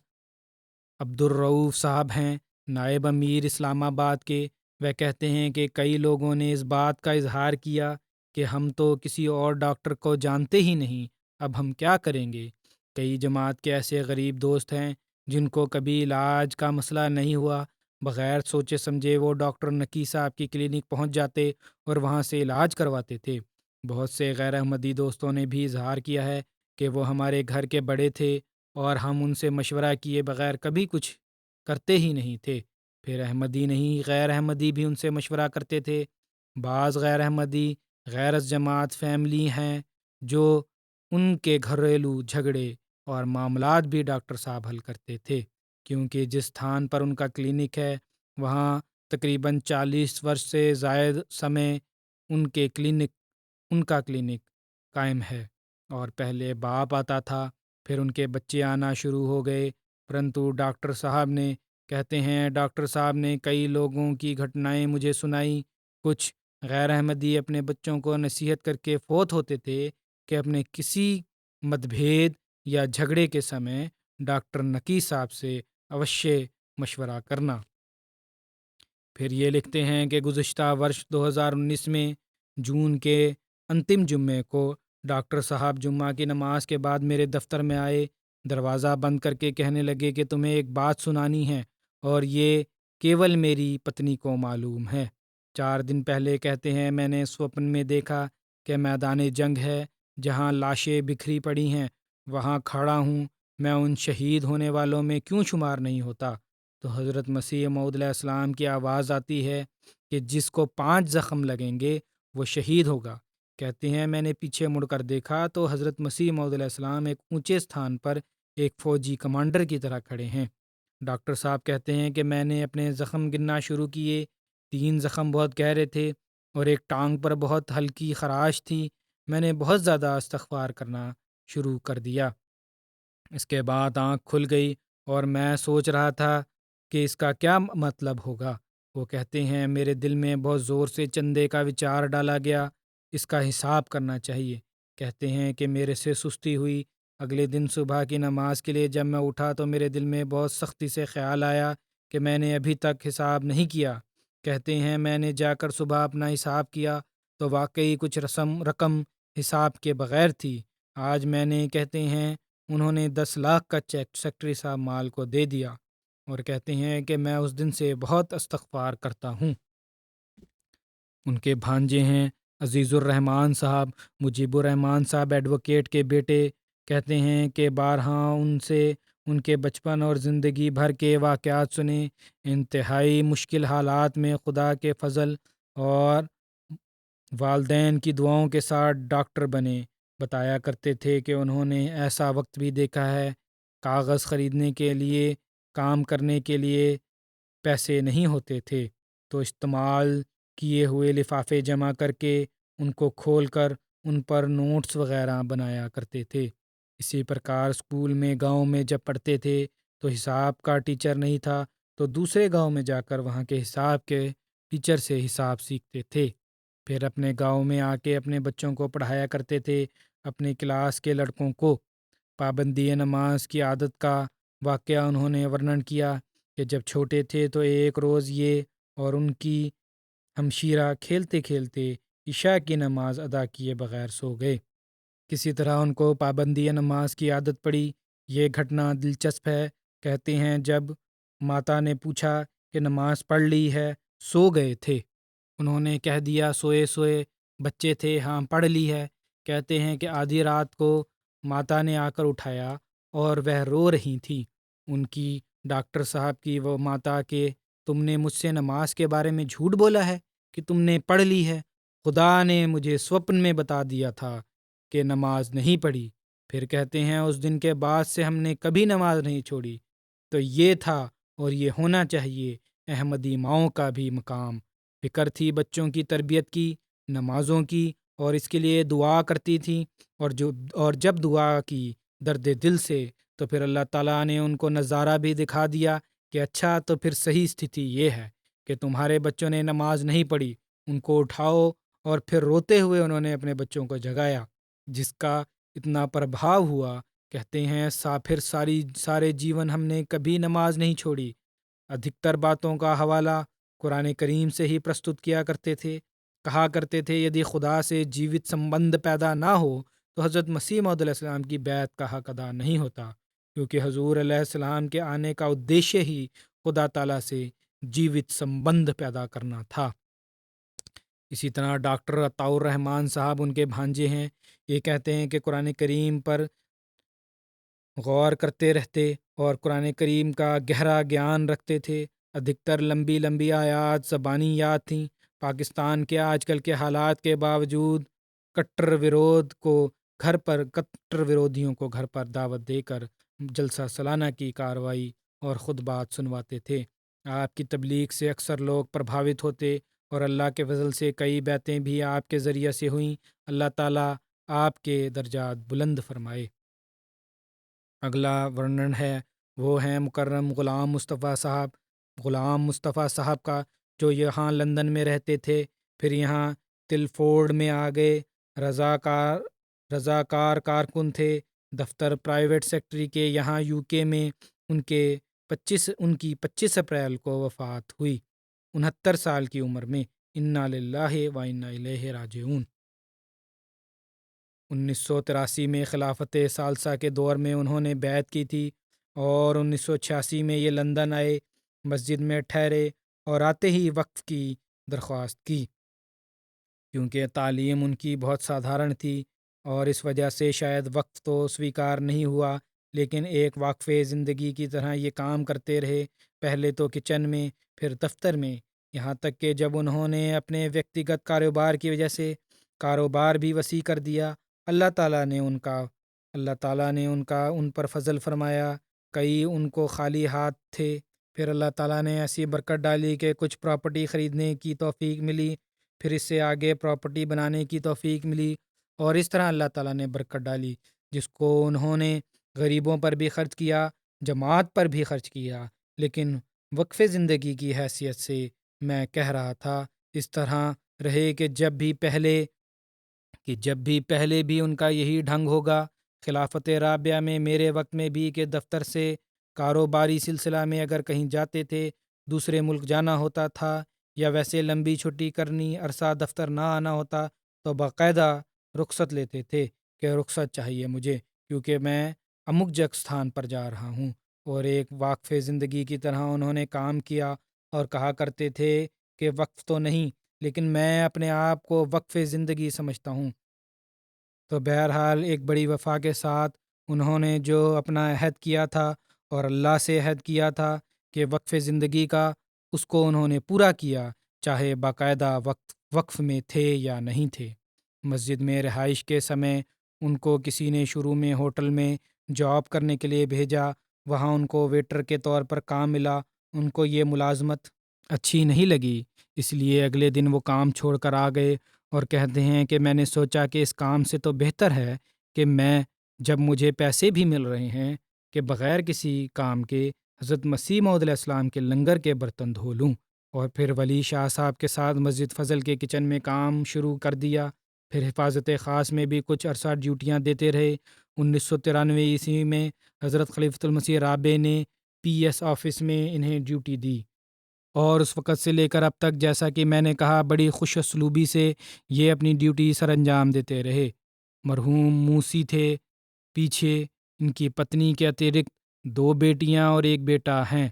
عبدالرؤف صاحب ہیں، نائب امیر اسلام آباد کے، وہ کہتے ہیں کہ کئی لوگوں نے اس بات کا اظہار کیا کہ ہم تو کسی اور ڈاکٹر کو جانتے ہی نہیں، اب ہم کیا کریں گے۔ کئی جماعت کے ایسے غریب دوست ہیں جن کو کبھی علاج کا مسئلہ نہیں ہوا، بغیر سوچے سمجھے وہ ڈاکٹر نکی صاحب کی کلینک پہنچ جاتے اور وہاں سے علاج کرواتے تھے۔ بہت سے غیر احمدی دوستوں نے بھی اظہار کیا ہے کہ وہ ہمارے گھر کے بڑے تھے اور ہم ان سے مشورہ کیے بغیر کبھی کچھ کرتے ہی نہیں تھے۔ پھر احمدی نہیں، غیر احمدی بھی ان سے مشورہ کرتے تھے۔ بعض غیر احمدی غیر از جماعت فیملی ہیں جو ان کے گھریلو جھگڑے اور معاملات بھی ڈاکٹر صاحب حل کرتے تھے، کیونکہ جس تھان پر ان کا کلینک ہے وہاں تقریباً 40 برس سے زائد سمے ان کے کلینک ان کا کلینک قائم ہے، اور پہلے باپ آتا تھا، پھر ان کے بچے آنا شروع ہو گئے، پرنتو ڈاکٹر صاحب نے کہتے ہیں ڈاکٹر صاحب نے کئی لوگوں کی گھٹنائیں مجھے سنائی۔ کچھ غیر احمدی اپنے بچوں کو نصیحت کر کے فوت ہوتے تھے کہ اپنے کسی متبھید یا جھگڑے کے سمے ڈاکٹر نقی صاحب سے اوشے مشورہ کرنا۔ پھر یہ لکھتے ہیں کہ گزشتہ ورش 2019 میں جون کے انتم جمعے کو ڈاکٹر صاحب جمعہ کی نماز کے بعد میرے دفتر میں آئے، دروازہ بند کر کے کہنے لگے کہ تمہیں ایک بات سنانی ہے، اور یہ کیول میری پتنی کو معلوم ہے۔ 4 دن پہلے کہتے ہیں میں نے سوپن میں دیکھا کہ میدان جنگ ہے جہاں لاشیں بکھری پڑی ہیں، وہاں کھڑا ہوں، میں ان شہید ہونے والوں میں کیوں شمار نہیں ہوتا؟ تو حضرت مسیح موعود علیہ السلام کی آواز آتی ہے کہ جس کو 5 زخم لگیں گے وہ شہید ہوگا۔ کہتے ہیں میں نے پیچھے مڑ کر دیکھا تو حضرت مسیح موعود علیہ السلام ایک اونچے استھان پر ایک فوجی کمانڈر کی طرح کھڑے ہیں۔ ڈاکٹر صاحب کہتے ہیں کہ میں نے اپنے زخم گننا شروع کیے، 3 زخم بہت گہرے تھے اور ایک ٹانگ پر بہت ہلکی خراش تھی۔ میں نے بہت زیادہ استغفار کرنا شروع کر دیا۔ اس کے بعد آنکھ کھل گئی اور میں سوچ رہا تھا کہ اس کا کیا مطلب ہوگا۔ وہ کہتے ہیں میرے دل میں بہت زور سے چندے کا وچار ڈالا گیا، اس کا حساب کرنا چاہیے۔ کہتے ہیں کہ میرے سے سستی ہوئی۔ اگلے دن صبح کی نماز کے لیے جب میں اٹھا تو میرے دل میں بہت سختی سے خیال آیا کہ میں نے ابھی تک حساب نہیں کیا۔ کہتے ہیں میں نے جا کر صبح اپنا حساب کیا تو واقعی کچھ رقم حساب کے بغیر تھی۔ آج میں نے کہتے ہیں انہوں نے 10 لاکھ کا چیک سیکٹری صاحب مال کو دے دیا، اور کہتے ہیں کہ میں اس دن سے بہت استغفار کرتا ہوں۔ ان کے بھانجے ہیں عزیز الرحمان صاحب، مجیب الرحمان صاحب ایڈوکیٹ کے بیٹے، کہتے ہیں کہ بارہا ان سے ان کے بچپن اور زندگی بھر کے واقعات سنے۔ انتہائی مشکل حالات میں خدا کے فضل اور والدین کی دعاؤں کے ساتھ ڈاکٹر بنے۔ بتایا کرتے تھے کہ انہوں نے ایسا وقت بھی دیکھا ہے کاغذ خریدنے کے لیے کام کرنے کے لیے پیسے نہیں ہوتے تھے تو استعمال کیے ہوئے لفافے جمع کر کے ان کو کھول کر ان پر نوٹس وغیرہ بنایا کرتے تھے۔ اسی پرکار اسکول میں گاؤں میں جب پڑھتے تھے تو حساب کا ٹیچر نہیں تھا تو دوسرے گاؤں میں جا کر وہاں کے حساب کے ٹیچر سے حساب سیکھتے تھے۔ پھر اپنے گاؤں میں آ کے اپنے بچوں کو پڑھایا کرتے تھے۔ اپنے کلاس کے لڑکوں کو پابندی نماز کی عادت کا واقعہ انہوں نے ورنن کیا کہ جب چھوٹے تھے تو ایک روز یہ اور ان کی ہمشیرہ کھیلتے کھیلتے عشاء کی نماز ادا کیے بغیر سو گئے۔ کسی طرح ان کو پابندی نماز کی عادت پڑی۔ یہ گھٹنا دلچسپ ہے۔ کہتے ہیں جب ماتا نے پوچھا کہ نماز پڑھ لی ہے، سو گئے تھے؟ انہوں نے کہہ دیا سوئے سوئے بچے تھے، ہاں پڑھ لی ہے۔ کہتے ہیں کہ آدھی رات کو ماتا نے آ کر اٹھایا اور وہ رو رہی تھی۔ ان کی ڈاکٹر صاحب کی وہ ماتا کہ تم نے مجھ سے نماز کے بارے میں جھوٹ بولا ہے کہ تم نے پڑھ لی ہے، خدا نے مجھے سوپن میں بتا دیا تھا کہ نماز نہیں پڑھی۔ پھر کہتے ہیں اس دن کے بعد سے ہم نے کبھی نماز نہیں چھوڑی۔ تو یہ تھا اور یہ ہونا چاہیے احمدی ماؤں کا بھی مقام۔ فکر تھی بچوں کی تربیت کی، نمازوں کی، اور اس کے لیے دعا کرتی تھی، اور جب دعا کی درد دل سے تو پھر اللہ تعالیٰ نے ان کو نظارہ بھی دکھا دیا کہ اچھا تو پھر صحیح استھتی یہ ہے کہ تمہارے بچوں نے نماز نہیں پڑھی، ان کو اٹھاؤ۔ اور پھر روتے ہوئے انہوں نے اپنے بچوں کو جگایا، جس کا اتنا پربھاؤ ہوا۔ کہتے ہیں پھر سارے جیون ہم نے کبھی نماز نہیں چھوڑی۔ ادھکتر باتوں کا حوالہ قرآن کریم سے ہی پرستت کیا کرتے تھے۔ کہا کرتے تھے یدی خدا سے جیوت سمبند پیدا نہ ہو تو حضرت مسیح موعود علیہ السلام کی بیعت کا حق ادا نہیں ہوتا، کیونکہ حضور علیہ السلام کے آنے کا ادیشیہ ہی خدا تعالیٰ سے جیوت سمبند پیدا کرنا تھا۔ اسی طرح ڈاکٹر عطاء الرحمان صاحب ان کے بھانجے ہیں۔ یہ کہتے ہیں کہ قرآن کریم پر غور کرتے رہتے اور قرآن کریم کا گہرا گیان رکھتے تھے۔ ادھکتر لمبی لمبی آیات زبانی یاد تھیں۔ پاکستان کے آج کل کے حالات کے باوجود کٹر ورودیوں کو گھر پر دعوت دے کر جلسہ سالانہ کی کارروائی اور خطبات سنواتے تھے۔ آپ کی تبلیغ سے اکثر لوگ پربھاوت ہوتے اور اللہ کے فضل سے کئی بیعتیں بھی آپ کے ذریعہ سے ہوئیں۔ اللہ تعالیٰ آپ کے درجات بلند فرمائے۔ اگلا ورنن ہے وہ ہیں مکرم غلام مصطفیٰ صاحب، غلام مصطفیٰ صاحب کا، جو یہاں لندن میں رہتے تھے، پھر یہاں تلفورڈ میں آ گئے۔ رضاکار کارکن تھے، دفتر پرائیویٹ سیکٹری کے۔ یہاں UK میں ان کی 25 اپریل کو وفات ہوئی 69 سال کی عمر میں۔ انا للہ و انا الیہ راجعون۔ 1983 میں خلافت ثالثہ کے دور میں انہوں نے بیعت کی تھی، اور 1986 میں یہ لندن آئے، مسجد میں ٹھہرے اور آتے ہی وقف کی درخواست کی، کیونکہ تعلیم ان کی بہت سادھارن تھی اور اس وجہ سے شاید وقف تو سویکار نہیں ہوا، لیکن ایک واقفے زندگی کی طرح یہ کام کرتے رہے، پہلے تو کچن میں، پھر دفتر میں، یہاں تک کہ جب انہوں نے اپنے ویکتیگت کاروبار کی وجہ سے کاروبار بھی وسیع کر دیا، اللہ تعالیٰ نے ان پر فضل فرمایا۔ کئی ان کو خالی ہاتھ تھے، پھر اللہ تعالیٰ نے ایسی برکت ڈالی کہ کچھ پراپرٹی خریدنے کی توفیق ملی، پھر اس سے آگے پراپرٹی بنانے کی توفیق ملی، اور اس طرح اللہ تعالیٰ نے برکت ڈالی، جس کو انہوں نے غریبوں پر بھی خرچ کیا، جماعت پر بھی خرچ کیا۔ لیکن وقف زندگی کی حیثیت سے میں کہہ رہا تھا، اس طرح رہے کہ جب بھی پہلے بھی ان کا یہی ڈھنگ ہوگا۔ خلافت رابعہ میں میرے وقت میں بھی کہ دفتر سے کاروباری سلسلہ میں اگر کہیں جاتے تھے، دوسرے ملک جانا ہوتا تھا، یا ویسے لمبی چھٹی کرنی، عرصہ دفتر نہ آنا ہوتا، تو باقاعدہ رخصت لیتے تھے کہ رخصت چاہیے مجھے، کیونکہ میں امک جگ ستھان پر جا رہا ہوں۔ اور ایک واقف زندگی کی طرح انہوں نے کام کیا، اور کہا کرتے تھے کہ وقف تو نہیں، لیکن میں اپنے آپ کو وقف زندگی سمجھتا ہوں۔ تو بہرحال ایک بڑی وفا کے ساتھ انہوں نے جو اپنا عہد کیا تھا اور اللہ سے عہد کیا تھا کہ وقف زندگی کا، اس کو انہوں نے پورا کیا، چاہے باقاعدہ وقف میں تھے یا نہیں تھے۔ مسجد میں رہائش کے سمے ان کو کسی نے شروع میں ہوٹل میں جاب کرنے کے لیے بھیجا، وہاں ان کو ویٹر کے طور پر کام ملا۔ ان کو یہ ملازمت اچھی نہیں لگی، اس لیے اگلے دن وہ کام چھوڑ کر آ گئے، اور کہتے ہیں کہ میں نے سوچا کہ اس کام سے تو بہتر ہے کہ میں، جب مجھے پیسے بھی مل رہے ہیں، کہ بغیر کسی کام کے حضرت مسیح موعود علیہ السلام کے لنگر کے برتن دھو لوں۔ اور پھر ولی شاہ صاحب کے ساتھ مسجد فضل کے کچن میں کام شروع کر دیا، پھر حفاظت خاص میں بھی کچھ عرصہ ڈیوٹیاں دیتے رہے۔ 1993 میں حضرت خلیفۃ المسیح رابع نے PS آفس میں انہیں ڈیوٹی دی، اور اس وقت سے لے کر اب تک، جیسا کہ میں نے کہا، بڑی خوش اسلوبی سے یہ اپنی ڈیوٹی سر انجام دیتے رہے۔ مرحوم موسی تھے پیچھے، ان کی پتنی کے اترکت 2 بیٹیاں اور 1 بیٹا ہیں۔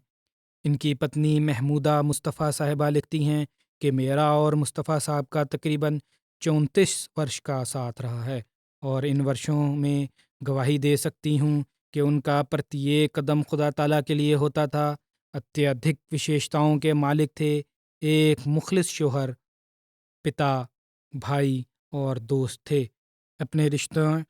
ان کی پتنی محمودہ مصطفیٰ صاحبہ لکھتی ہیں کہ میرا اور مصطفیٰ صاحب کا تقریباً 34 ورش کا ساتھ رہا ہے، اور ان ورشوں میں گواہی دے سکتی ہوں کہ ان کا پرتیک قدم خدا تعالیٰ کے لیے ہوتا تھا۔ اتیادھک وشیشتاؤں کے مالک تھے، ایک مخلص شوہر، پتا، بھائی اور دوست تھے، اپنے رشتوں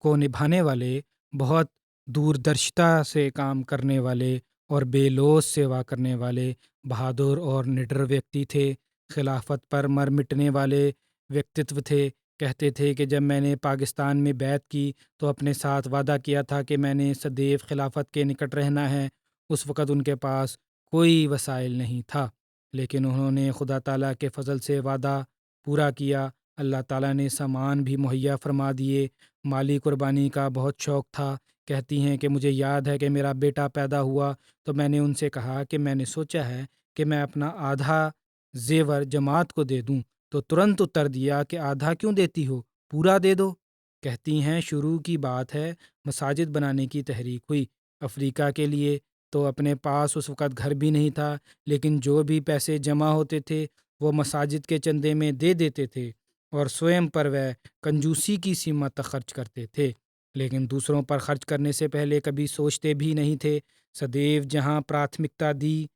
کو نبھانے والے، بہت دوردرشتا سے کام کرنے والے اور بے لوث سیوا کرنے والے، بہادر اور نڈر ویکتی تھے، خلافت پر مر مٹنے والے ویکتتو تھے۔ کہتے تھے کہ جب میں نے پاکستان میں بیعت کی تو اپنے ساتھ وعدہ کیا تھا کہ میں نے سدیو خلافت کے نکٹ رہنا ہے۔ اس وقت ان کے پاس کوئی وسائل نہیں تھا، لیکن انہوں نے خدا تعالیٰ کے فضل سے وعدہ پورا کیا۔ اللہ تعالیٰ نے سامان بھی مہیا فرما دیے۔ مالی قربانی کا بہت شوق تھا۔ کہتی ہیں کہ مجھے یاد ہے کہ میرا بیٹا پیدا ہوا تو میں نے ان سے کہا کہ میں نے سوچا ہے کہ میں اپنا آدھا زیور جماعت کو دے دوں، تو ترنت اتر دیا کہ آدھا کیوں دیتی ہو، پورا دے دو۔ کہتی ہیں شروع کی بات ہے، مساجد بنانے کی تحریک ہوئی افریقہ کے لیے، تو اپنے پاس اس وقت گھر بھی نہیں تھا، لیکن جو بھی پیسے جمع ہوتے تھے وہ مساجد کے چندے میں دے دیتے تھے، اور سوئم پر وہ کنجوسی کی سمت تک خرچ کرتے تھے، لیکن دوسروں پر خرچ کرنے سے پہلے کبھی سوچتے بھی نہیں تھے۔ سدیو جہاں پراتھمکتا دی،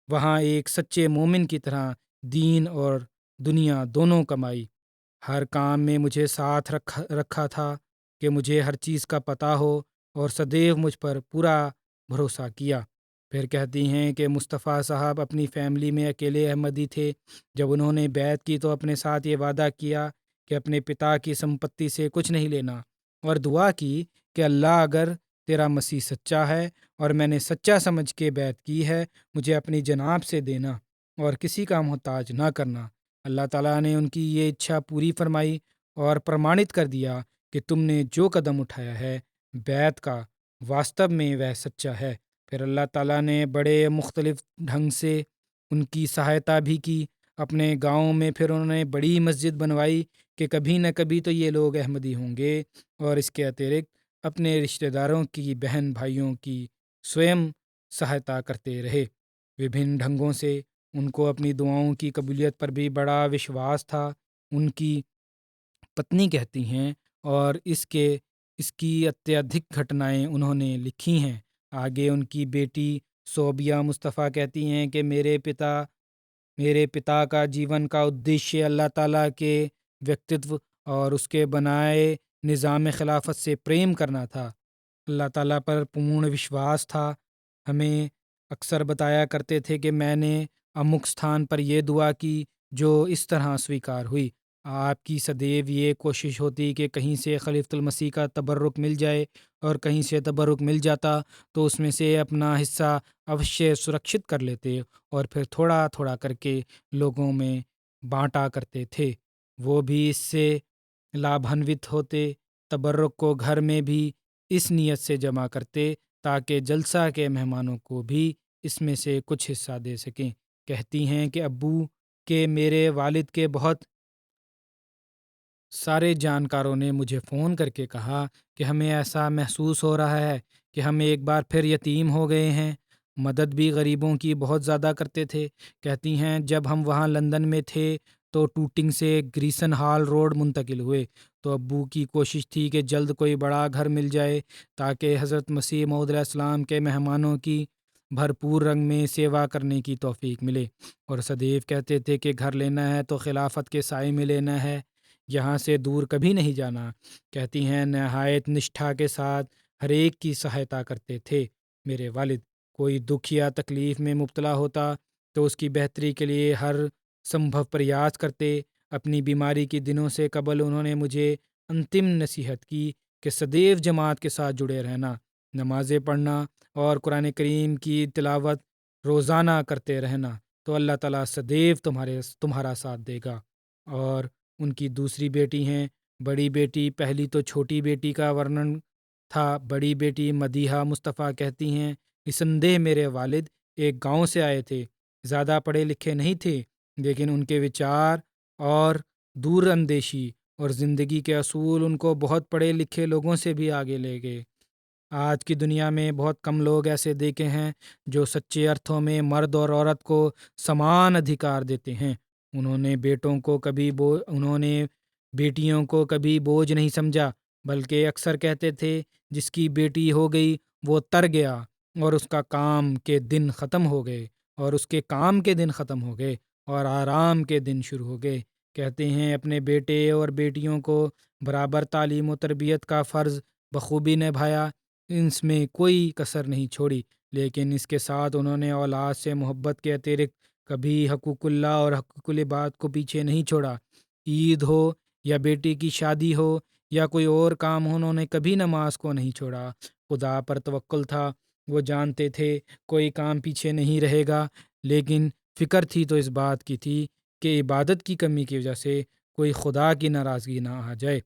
وہاں ایک سچے مومن کی طرح دین اور دنیا دونوں کمائی۔ ہر کام میں مجھے ساتھ رکھا تھا کہ مجھے ہر چیز کا پتہ ہو، اور سدیو مجھ پر پورا بھروسہ کیا۔ پھر کہتی ہیں کہ مصطفیٰ صاحب اپنی فیملی میں اکیلے احمدی تھے۔ جب انہوں نے بیعت کی تو اپنے ساتھ یہ وعدہ کیا کہ اپنے پتا کی سمپتی سے کچھ نہیں لینا، اور دعا کی کہ اللہ اگر تیرا مسیح سچا ہے اور میں نے سچا سمجھ کے بیعت کی ہے، مجھے اپنی جناب سے دینا اور کسی کا محتاج نہ کرنا۔ اللہ تعالیٰ نے ان کی یہ اچھا پوری فرمائی اور پرمانت کر دیا کہ تم نے جو قدم اٹھایا ہے بیعت کا، واستو میں وہ سچا ہے۔ پھر اللہ تعالیٰ نے بڑے مختلف ڈھنگ سے ان کی سہایتا بھی کی اپنے گاؤں میں۔ پھر انہوں نے بڑی مسجد بنوائی کہ کبھی نہ کبھی تو یہ لوگ احمدی ہوں گے، اور اس کے اترکت اپنے رشتہ داروں کی، بہن بھائیوں کی سوئم سہایتا کرتے رہے۔ وبھن ڈھنگوں سے ان کو اپنی دعاؤں کی قبولیت پر بھی بڑا وشواس تھا۔ ان کی پتنی کہتی ہیں، اور اس کی اتیادھک گھٹنائیں انہوں نے لکھی ہیں۔ آگے ان کی بیٹی صوبیہ مصطفیٰ کہتی ہیں کہ میرے پتا کا جیون کا ادیشیہ اللہ تعالیٰ کے ویکتتو اور اس کے بنائے نظام خلافت سے پریم کرنا تھا۔ اللہ تعالیٰ پر پورن وشواس تھا۔ ہمیں اکثر بتایا کرتے تھے کہ میں نے امک ستھان پر یہ دعا کی جو اس طرح سویکار ہوئی۔ آپ کی سدیو یہ کوشش ہوتی کہ کہیں سے خلیفۃ المسیح کا تبرک مل جائے، اور کہیں سے تبرک مل جاتا تو اس میں سے اپنا حصہ اوشیہ سرکشت کر لیتے، اور پھر تھوڑا تھوڑا کر کے لوگوں میں بانٹا کرتے تھے۔ وہ بھی اس سے لابھانوت ہوتے۔ تبرک کو گھر میں بھی اس نیت سے جمع کرتے تاکہ جلسہ کے مہمانوں کو بھی اس میں سے کچھ حصہ دے سکیں۔ کہتی ہیں کہ ابو کے میرے والد کے بہت سارے جانکاروں نے مجھے فون کر کے کہا کہ ہمیں ایسا محسوس ہو رہا ہے کہ ہم ایک بار پھر یتیم ہو گئے ہیں۔ مدد بھی غریبوں کی بہت زیادہ کرتے تھے۔ کہتی ہیں جب ہم وہاں لندن میں تھے تو ٹوٹنگ سے گریسن ہال روڈ منتقل ہوئے، تو ابو کی کوشش تھی کہ جلد کوئی بڑا گھر مل جائے تاکہ حضرت مسیح موعود علیہ السلام کے مہمانوں کی بھرپور رنگ میں سیوا کرنے کی توفیق ملے۔ اور سدیو کہتے تھے کہ گھر لینا ہے تو خلافت کے سائے میں لینا ہے، یہاں سے دور کبھی نہیں جانا۔ کہتی ہیں نہایت نشٹھا کے ساتھ ہر ایک کی سہایتا کرتے تھے۔ میرے والد کوئی دکھ یا تکلیف میں مبتلا ہوتا تو اس کی بہتری کے لیے ہر سمبھو پریاس کرتے۔ اپنی بیماری کے دنوں سے قبل انہوں نے مجھے انتم نصیحت کی کہ سدیو جماعت کے ساتھ جڑے رہنا، نمازیں پڑھنا اور قرآن کریم کی تلاوت روزانہ کرتے رہنا، تو اللہ تعالیٰ سدیو تمہارا ساتھ دے گا۔ اور ان کی دوسری بیٹی ہیں، بڑی بیٹی پہلی تو چھوٹی بیٹی کا ورنن تھا۔ بڑی بیٹی مدیحہ مصطفیٰ کہتی ہیں نسندہ میرے والد ایک گاؤں سے آئے تھے، زیادہ پڑھے لکھے نہیں تھے، لیکن ان کے وچار اور دور اندیشی اور زندگی کے اصول ان کو بہت پڑھے لکھے لوگوں سے بھی آگے لے گئے۔ آج کی دنیا میں بہت کم لوگ ایسے دیکھے ہیں جو سچے ارتھوں میں مرد اور عورت کو سمان ادھیکار دیتے ہیں۔ انہوں نے بیٹیوں کو کبھی بوجھ نہیں سمجھا، بلکہ اکثر کہتے تھے جس کی بیٹی ہو گئی وہ تر گیا، اور اس کا کام کے دن ختم ہو گئے، اور اس کے کام کے دن ختم ہو گئے، اور آرام کے دن شروع ہو گئے۔ کہتے ہیں اپنے بیٹے اور بیٹیوں کو برابر تعلیم و تربیت کا فرض بخوبی نبھایا، اس میں کوئی کسر نہیں چھوڑی، لیکن اس کے ساتھ انہوں نے اولاد سے محبت کے اترکت کبھی حقوق اللہ اور حقوق العباد کو پیچھے نہیں چھوڑا۔ عید ہو یا بیٹی کی شادی ہو یا کوئی اور کام ہو، انہوں نے کبھی نماز کو نہیں چھوڑا۔ خدا پر توکل تھا، وہ جانتے تھے کوئی کام پیچھے نہیں رہے گا، لیکن فکر تھی تو اس بات کی تھی کہ عبادت کی کمی کی وجہ سے کوئی خدا کی ناراضگی نہ آ جائے۔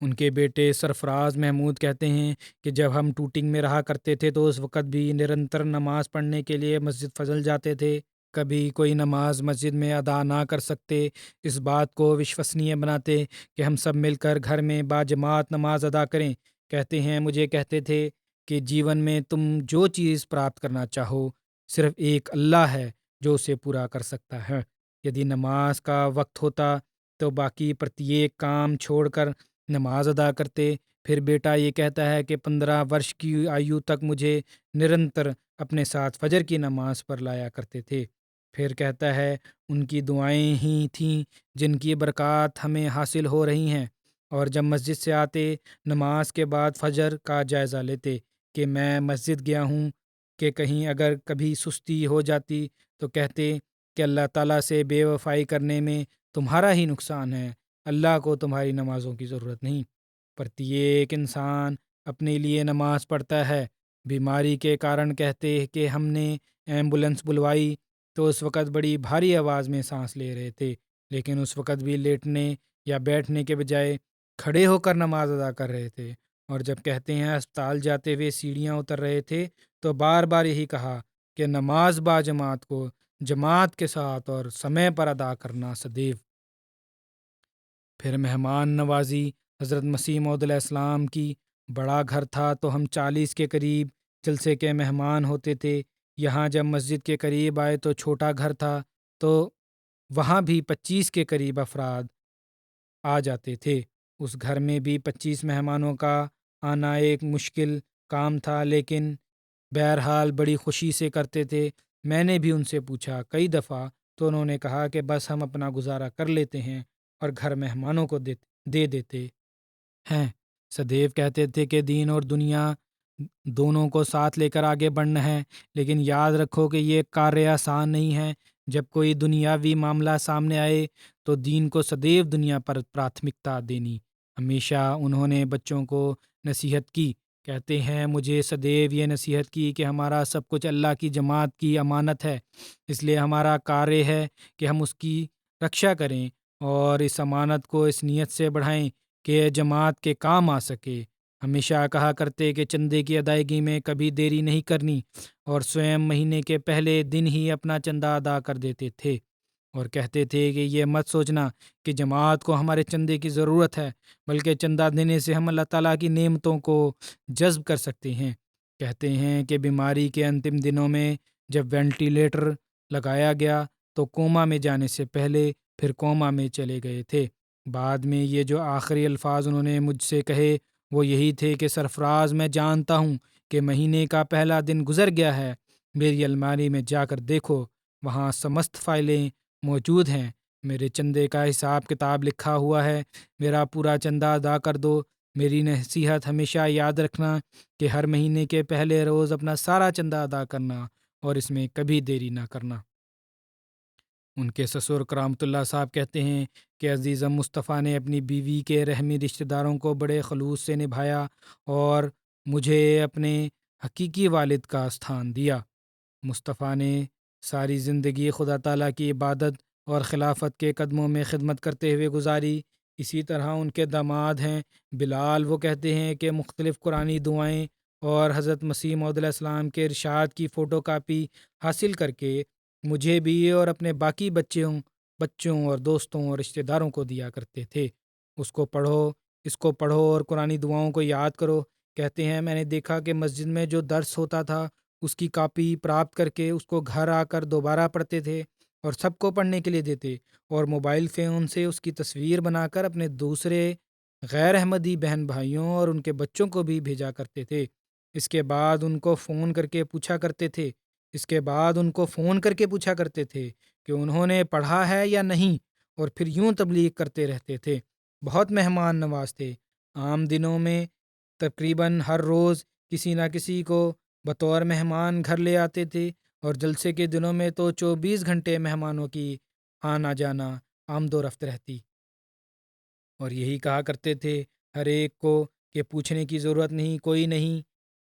ان کے بیٹے سرفراز محمود کہتے ہیں کہ جب ہم ٹوٹنگ میں رہا کرتے تھے تو اس وقت بھی نرنتر نماز پڑھنے کے لیے مسجد فضل جاتے تھے۔ کبھی کوئی نماز مسجد میں ادا نہ کر سکتے، اس بات کو وشوسنیہ بناتے کہ ہم سب مل کر گھر میں باجماعت نماز ادا کریں۔ کہتے ہیں مجھے کہتے تھے کہ جیون میں تم جو چیز پراپت کرنا چاہو، صرف ایک اللہ ہے جو اسے پورا کر سکتا ہے۔ یدی نماز کا وقت ہوتا تو باقی پرتیک کام چھوڑ کر نماز ادا کرتے۔ پھر بیٹا یہ کہتا ہے کہ 15 ورش کی آیو تک مجھے نرنتر اپنے ساتھ فجر کی نماز پر لایا کرتے تھے۔ پھر کہتا ہے ان کی دعائیں ہی تھیں جن کی برکات ہمیں حاصل ہو رہی ہیں، اور جب مسجد سے آتے نماز کے بعد فجر کا جائزہ لیتے کہ میں مسجد گیا ہوں کہ کہیں اگر کبھی سستی ہو جاتی تو کہتے کہ اللہ تعالیٰ سے بے وفائی کرنے میں تمہارا ہی نقصان ہے، اللہ کو تمہاری نمازوں کی ضرورت نہیں۔ پرتیک انسان اپنے لیے نماز پڑھتا ہے۔ بیماری کے کارن کہتے کہ ہم نے ایمبولنس بلوائی تو اس وقت بڑی بھاری آواز میں سانس لے رہے تھے، لیکن اس وقت بھی لیٹنے یا بیٹھنے کے بجائے کھڑے ہو کر نماز ادا کر رہے تھے۔ اور جب کہتے ہیں اسپتال جاتے ہوئے سیڑھیاں اتر رہے تھے تو بار بار یہی کہا کہ نماز با جماعت کو جماعت کے ساتھ اور سمے پر ادا کرنا سدیو۔ پھر مہمان نوازی۔ حضرت مسیح موعود علیہ السلام کی بڑا گھر تھا تو ہم 40 کے قریب جلسے کے مہمان ہوتے تھے۔ یہاں جب مسجد کے قریب آئے تو چھوٹا گھر تھا تو وہاں بھی 25 کے قریب افراد آ جاتے تھے۔ اس گھر میں بھی 25 مہمانوں کا آنا ایک مشکل کام تھا، لیکن بہرحال بڑی خوشی سے کرتے تھے۔ میں نے بھی ان سے پوچھا کئی دفعہ تو انہوں نے کہا کہ بس ہم اپنا گزارا کر لیتے ہیں اور گھر مہمانوں کو دے دیتے ہیں۔ سدیو کہتے تھے کہ دین اور دنیا دونوں کو ساتھ لے کر آگے بڑھنا ہے، لیکن یاد رکھو کہ یہ کاریہ آسان نہیں ہے۔ جب کوئی دنیاوی معاملہ سامنے آئے تو دین کو سدیو دنیا پر پراتھمکتا دینی۔ ہمیشہ انہوں نے بچوں کو نصیحت کی۔ کہتے ہیں مجھے سدیو یہ نصیحت کی کہ ہمارا سب کچھ اللہ کی جماعت کی امانت ہے، اس لیے ہمارا کاریہ ہے کہ ہم اس کی رکشا کریں اور اس امانت کو اس نیت سے بڑھائیں کہ جماعت کے کام آ سکے۔ ہمیشہ کہا کرتے کہ چندے کی ادائیگی میں کبھی دیری نہیں کرنی، اور سوئم مہینے کے پہلے دن ہی اپنا چندہ ادا کر دیتے تھے، اور کہتے تھے کہ یہ مت سوچنا کہ جماعت کو ہمارے چندے کی ضرورت ہے، بلکہ چندہ دینے سے ہم اللہ تعالیٰ کی نعمتوں کو جذب کر سکتے ہیں۔ کہتے ہیں کہ بیماری کے انتم دنوں میں جب وینٹیلیٹر لگایا گیا تو کوما میں جانے سے پہلے پھر کوما میں چلے گئے تھے۔ بعد میں یہ جو آخری الفاظ انہوں نے مجھ سے کہے وہ یہی تھے کہ سرفراز میں جانتا ہوں کہ مہینے کا پہلا دن گزر گیا ہے، میری الماری میں جا کر دیکھو، وہاں سمست فائلیں موجود ہیں، میرے چندے کا حساب کتاب لکھا ہوا ہے، میرا پورا چندہ ادا کر دو۔ میری نصیحت ہمیشہ یاد رکھنا کہ ہر مہینے کے پہلے روز اپنا سارا چندہ ادا کرنا اور اس میں کبھی دیری نہ کرنا۔ ان کے سسر کرامت اللہ صاحب کہتے ہیں کہ عزیزم مصطفیٰ نے اپنی بیوی کے رحمی رشتہ داروں کو بڑے خلوص سے نبھایا اور مجھے اپنے حقیقی والد کا استھان دیا۔ مصطفیٰ نے ساری زندگی خدا تعالیٰ کی عبادت اور خلافت کے قدموں میں خدمت کرتے ہوئے گزاری۔ اسی طرح ان کے داماد ہیں بلال، وہ کہتے ہیں کہ مختلف قرآنی دعائیں اور حضرت مسیح موعود علیہ السلام کے ارشاد کی فوٹو کاپی حاصل کر کے مجھے بھی اور اپنے باقی بچوں اور دوستوں اور رشتہ داروں کو دیا کرتے تھے۔ اس کو پڑھو اور قرآنی دعاؤں کو یاد کرو۔ کہتے ہیں میں نے دیکھا کہ مسجد میں جو درس ہوتا تھا اس کی کاپی پراپت کر کے اس کو گھر آ کر دوبارہ پڑھتے تھے اور سب کو پڑھنے کے لیے دیتے، اور موبائل فون سے اس کی تصویر بنا کر اپنے دوسرے غیر احمدی بہن بھائیوں اور ان کے بچوں کو بھی بھیجا کرتے تھے۔ اس کے بعد ان کو فون کر کے پوچھا کرتے تھے کہ انہوں نے پڑھا ہے یا نہیں، اور پھر یوں تبلیغ کرتے رہتے تھے۔ بہت مہمان نواز تھے۔ عام دنوں میں تقریباً ہر روز کسی نہ کسی کو بطور مہمان گھر لے آتے تھے، اور جلسے کے دنوں میں تو 24 گھنٹے مہمانوں کی آنا جانا آمد و رفت رہتی، اور یہی کہا کرتے تھے ہر ایک کو کہ پوچھنے کی ضرورت نہیں،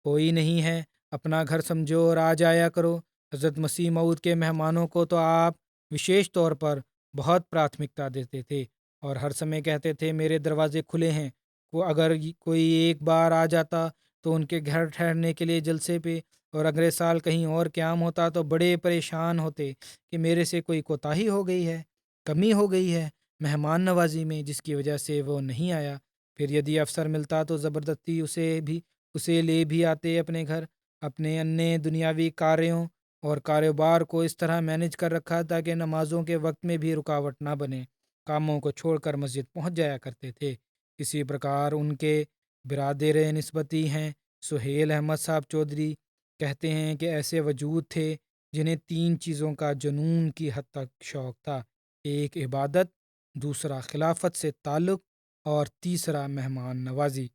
کوئی نہیں ہے، اپنا گھر سمجھو اور آ جایا کرو۔ حضرت مسیح موعود کے مہمانوں کو تو آپ وشیش طور پر بہت پراتھمکتا دیتے تھے، اور ہر سمے کہتے تھے میرے دروازے کھلے ہیں۔ اگر کوئی ایک بار آ جاتا تو ان کے گھر ٹھہرنے کے لیے جلسے پہ، اور اگلے سال کہیں اور قیام ہوتا تو بڑے پریشان ہوتے کہ میرے سے کوئی کوتاہی ہو گئی ہے، کمی ہو گئی ہے مہمان نوازی میں، جس کی وجہ سے وہ نہیں آیا۔ پھر یدی افسر ملتا تو زبردستی اسے لے بھی آتے اپنے گھر۔ اپنے انے دنیاوی کاریوں اور کاروبار کو اس طرح مینج کر رکھا تاکہ نمازوں کے وقت میں بھی رکاوٹ نہ بنے، کاموں کو چھوڑ کر مسجد پہنچ جایا کرتے تھے۔ اسی پرکار ان کے برادر نسبتی ہیں سہیل احمد صاحب چودھری، کہتے ہیں کہ ایسے وجود تھے جنہیں 3 چیزوں کا جنون کی حد تک شوق تھا، ایک عبادت، دوسرا خلافت سے تعلق، اور تیسرا مہمان نوازی۔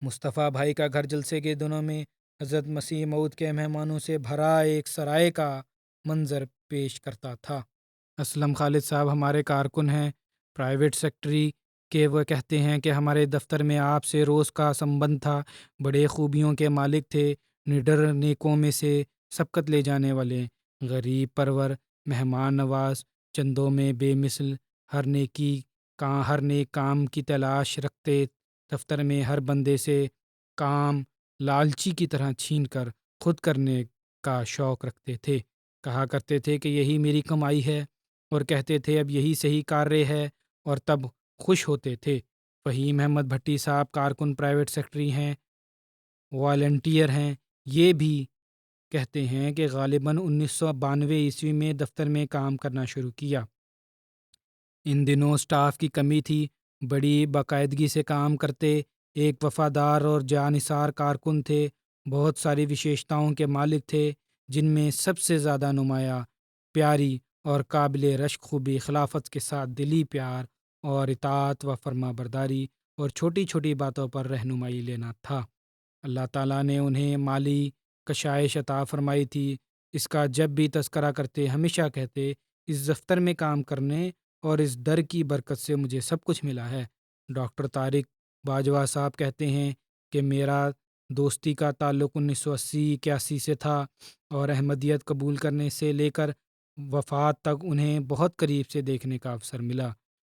مصطفیٰ بھائی کا گھر جلسے کے دنوں میں حضرت مسیح موعود کے مہمانوں سے بھرا ایک سرائے کا منظر پیش کرتا تھا۔ اسلم خالد صاحب ہمارے کارکن ہیں، پرائیویٹ سیکٹری کے۔ وہ کہتے ہیں کہ ہمارے دفتر میں آپ سے روز کا سنبندھ تھا، بڑے خوبیوں کے مالک تھے، نڈر نیکوں میں سے سبقت لے جانے والے، غریب پرور، مہمان نواز، چندوں میں بے مثل، ہر نیک کام کی تلاش رکھتے، دفتر میں ہر بندے سے کام لالچی کی طرح چھین کر خود کرنے کا شوق رکھتے تھے، کہا کرتے تھے کہ یہی میری کمائی ہے، اور کہتے تھے اب یہی صحیح کاریہ ہے، اور تب خوش ہوتے تھے۔ فہیم احمد بھٹی صاحب کارکن پرائیویٹ سیکٹری ہیں، والنٹیئر ہیں۔ یہ بھی کہتے ہیں کہ غالباً 1992 میں دفتر میں کام کرنا شروع کیا۔ ان دنوں سٹاف کی کمی تھی، بڑی باقاعدگی سے کام کرتے، ایک وفادار اور جانثار کارکن تھے، بہت ساری وشیشتاؤں کے مالک تھے، جن میں سب سے زیادہ نمایاں، پیاری اور قابل رشک خوبی خلافت کے ساتھ دلی پیار اور اطاعت و فرما برداری اور چھوٹی چھوٹی باتوں پر رہنمائی لینا تھا۔ اللہ تعالیٰ نے انہیں مالی کشائش عطا فرمائی تھی۔ اس کا جب بھی تذکرہ کرتے ہمیشہ کہتے، اس دفتر میں کام کرنے اور اس در کی برکت سے مجھے سب کچھ ملا ہے۔ ڈاکٹر طارق باجوہ صاحب کہتے ہیں کہ میرا دوستی کا تعلق 1980-81 سے تھا، اور احمدیت قبول کرنے سے لے کر وفات تک انہیں بہت قریب سے دیکھنے کا اوسر ملا۔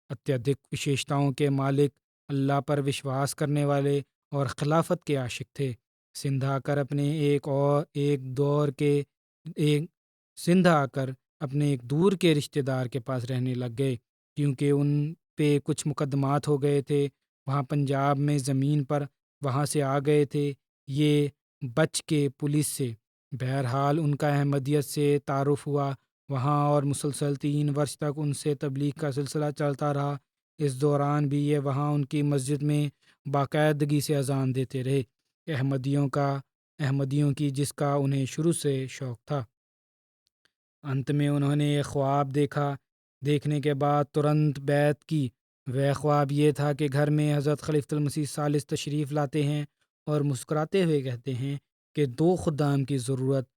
اتیادک وشیشتاؤں کے مالک، اللہ پر وشواس کرنے والے اور خلافت کے عاشق تھے۔ سندھ آ کر اپنے ایک دور کے رشتہ دار کے پاس رہنے لگ گئے، کیونکہ ان پہ کچھ مقدمات ہو گئے تھے وہاں پنجاب میں زمین پر، وہاں سے آ گئے تھے یہ بچ کے پولیس سے۔ بہرحال ان کا احمدیت سے تعارف ہوا وہاں، اور مسلسل 3 برس تک ان سے تبلیغ کا سلسلہ چلتا رہا۔ اس دوران بھی یہ وہاں ان کی مسجد میں باقاعدگی سے اذان دیتے رہے، احمدیوں کی، جس کا انہیں شروع سے شوق تھا۔ انت میں انہوں نے ایک خواب دیکھا، دیکھنے کے بعد ترنت بیعت کی۔ وہ خواب یہ تھا کہ گھر میں حضرت خلیفۃ المسیح ثالث تشریف لاتے ہیں اور مسکراتے ہوئے کہتے ہیں کہ 2 خدام کی ضرورت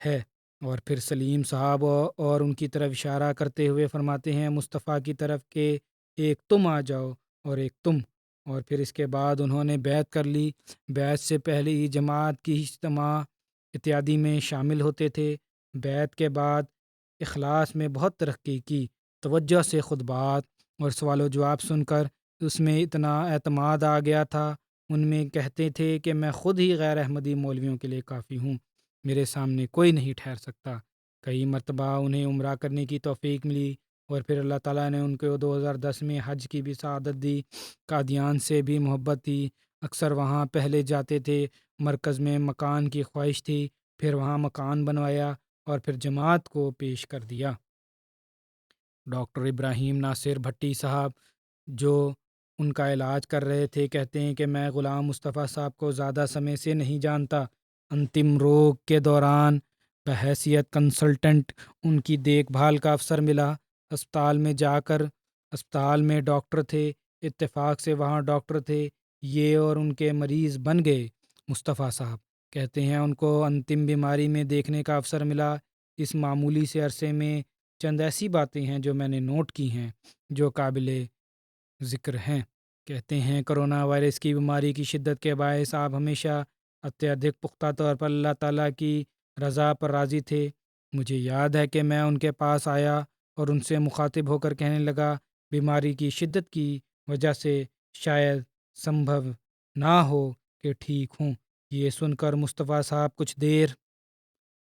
ہے، اور پھر سلیم صاحب اور ان کی طرف اشارہ کرتے ہوئے فرماتے ہیں مصطفیٰ کی طرف کہ ایک تم آ جاؤ اور ایک تم، اور پھر اس کے بعد انہوں نے بیعت کر لی۔ بیعت سے پہلے ہی جماعت کی اجتماع اتیادی میں شامل ہوتے تھے۔ بیعت کے بعد اخلاص میں بہت ترقی کی، توجہ سے خطبات اور سوال و جواب سن کر اس میں اتنا اعتماد آ گیا تھا، ان میں کہتے تھے کہ میں خود ہی غیر احمدی مولویوں کے لیے کافی ہوں، میرے سامنے کوئی نہیں ٹھہر سکتا۔ کئی مرتبہ انہیں عمرہ کرنے کی توفیق ملی، اور پھر اللہ تعالیٰ نے ان کو 2010 میں حج کی بھی سعادت دی۔ قادیان سے بھی محبت تھی، اکثر وہاں پہلے جاتے تھے۔ مرکز میں مکان کی خواہش تھی، پھر وہاں مکان بنوایا اور پھر جماعت کو پیش کر دیا۔ ڈاکٹر ابراہیم ناصر بھٹی صاحب جو ان کا علاج کر رہے تھے کہتے ہیں کہ میں غلام مصطفیٰ صاحب کو زیادہ سمے سے نہیں جانتا۔ انتم روگ کے دوران بحیثیت کنسلٹنٹ ان کی دیکھ بھال کا افسر ملا۔ اسپتال میں ڈاکٹر تھے، اتفاق سے وہاں ڈاکٹر تھے، یہ اور ان کے مریض بن گئے۔ مصطفیٰ صاحب کہتے ہیں ان کو انتم بیماری میں دیکھنے کا افسر ملا۔ اس معمولی سے عرصے میں چند ایسی باتیں ہیں جو میں نے نوٹ کی ہیں جو قابل ذکر ہیں۔ کہتے ہیں کرونا وائرس کی بیماری کی شدت کے باعث آپ ہمیشہ اتیادک پختہ طور پر اللہ تعالیٰ کی رضا پر راضی تھے۔ مجھے یاد ہے کہ میں ان کے پاس آیا اور ان سے مخاطب ہو کر کہنے لگا بیماری کی شدت کی وجہ سے شاید سمبھو نہ ہو کہ ٹھیک ہوں۔ یہ سن کر مصطفیٰ صاحب کچھ دیر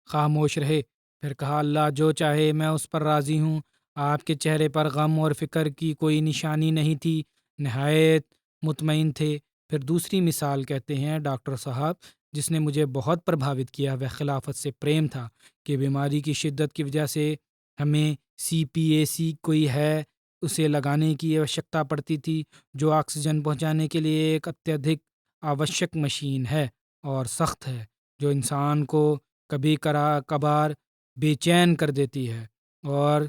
خاموش رہے، پھر کہا اللہ جو چاہے میں اس پر راضی ہوں۔ آپ کے چہرے پر غم اور فکر کی کوئی نشانی نہیں تھی، نہایت مطمئن تھے۔ پھر دوسری مثال کہتے ہیں ڈاکٹر صاحب جس نے مجھے بہت پربھاوت کیا، وہ خلافت سے پریم تھا کہ بیماری کی شدت کی وجہ سے ہمیں CPAC کوئی ہے اسے لگانے کی آوشکتا پڑتی تھی، جو آکسیجن پہنچانے کے لیے ایک اتیادک آوشک مشین ہے اور سخت ہے، جو انسان کو کبھی کبھار بے چین کر دیتی ہے اور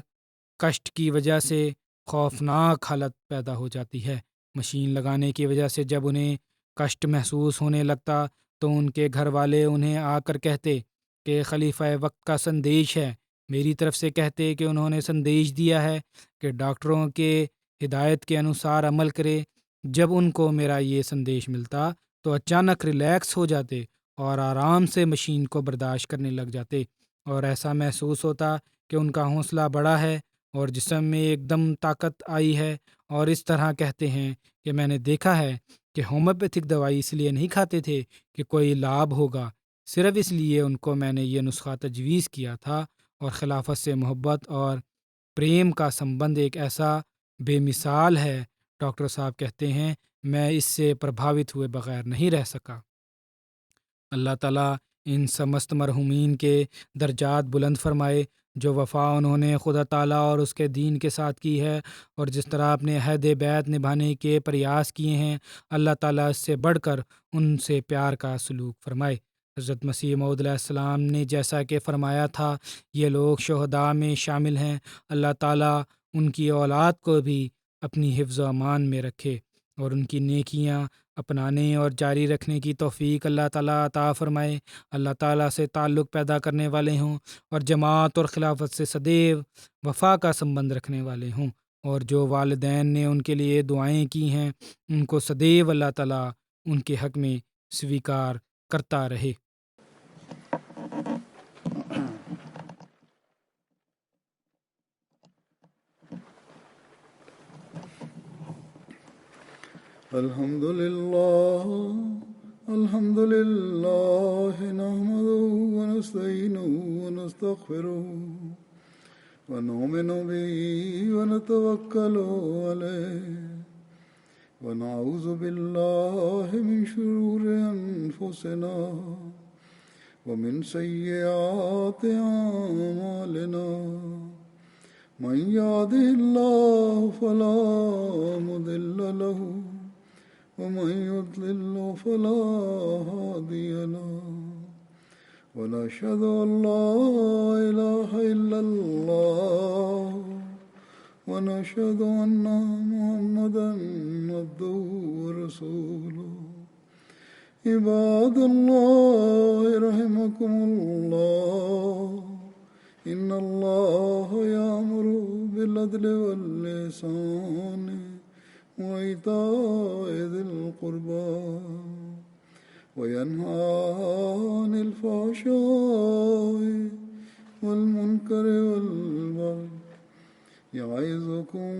کشٹ کی وجہ سے خوفناک حالت پیدا ہو جاتی ہے۔ مشین لگانے کی وجہ سے جب انہیں کشٹ محسوس ہونے لگتا تو ان کے گھر والے انہیں آ کر کہتے کہ خلیفہ وقت کا سندیش ہے، میری طرف سے کہتے کہ انہوں نے سندیش دیا ہے کہ ڈاکٹروں کے ہدایت کے انوسار عمل کرے۔ جب ان کو میرا یہ سندیش ملتا تو اچانک ریلیکس ہو جاتے اور آرام سے مشین کو برداشت کرنے لگ جاتے، اور ایسا محسوس ہوتا کہ ان کا حوصلہ بڑا ہے اور جسم میں ایک دم طاقت آئی ہے، اور اس طرح کہتے ہیں کہ میں نے دیکھا ہے کہ ہومیوپیتھک دوائی اس لیے نہیں کھاتے تھے کہ کوئی لابھ ہوگا، صرف اس لیے ان کو میں نے یہ نسخہ تجویز کیا تھا، اور خلافت سے محبت اور پریم کا سمبند ایک ایسا بے مثال ہے۔ ڈاکٹر صاحب کہتے ہیں میں اس سے پربھاوت ہوئے بغیر نہیں رہ سکا۔ اللہ تعالیٰ ان سمست مرحومین کے درجات بلند فرمائے، جو وفا انہوں نے خدا تعالیٰ اور اس کے دین کے ساتھ کی ہے، اور جس طرح اپنے عہد بیعت نبھانے کے پریاس کیے ہیں، اللہ تعالیٰ اس سے بڑھ کر ان سے پیار کا سلوک فرمائے۔ حضرت مسیح موعود علیہ السلام نے جیسا کہ فرمایا تھا یہ لوگ شہداء میں شامل ہیں، اللہ تعالیٰ ان کی اولاد کو بھی اپنی حفظ و امان میں رکھے، اور ان کی نیکیاں اپنانے اور جاری رکھنے کی توفیق اللہ تعالیٰ عطا فرمائے۔ اللہ تعالیٰ سے تعلق پیدا کرنے والے ہوں، اور جماعت اور خلافت سے سدیو وفا کا سمبند رکھنے والے ہوں، اور جو والدین نے ان کے لیے دعائیں کی ہیں ان کو سدیو اللہ تعالیٰ ان کے حق میں سویکار کرتا رہے۔ الحمد لله نحمده ونستعينه ونستغفره ونؤمن به ونتوكل عليه ونعوذ بالله من شرور أنفسنا ومن سيئات أعمالنا من يهده الله فلا مضل له ومن يضلل فلا هادي له ونشهد أن لا إله إلا الله ونشهد أن محمدا عبده ورسوله عباد الله رحمكم الله إن الله يأمر بالعدل والإحسان وإيتاء ذي القربى وينهى عن الفحشاء والمنكر والبغي يعظكم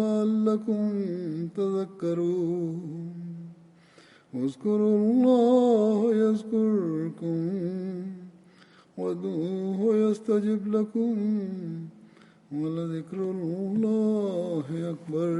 لعلكم تذكرون اذكروا الله يذكركم وادعوه يستجب لكم ولذكر الله أكبر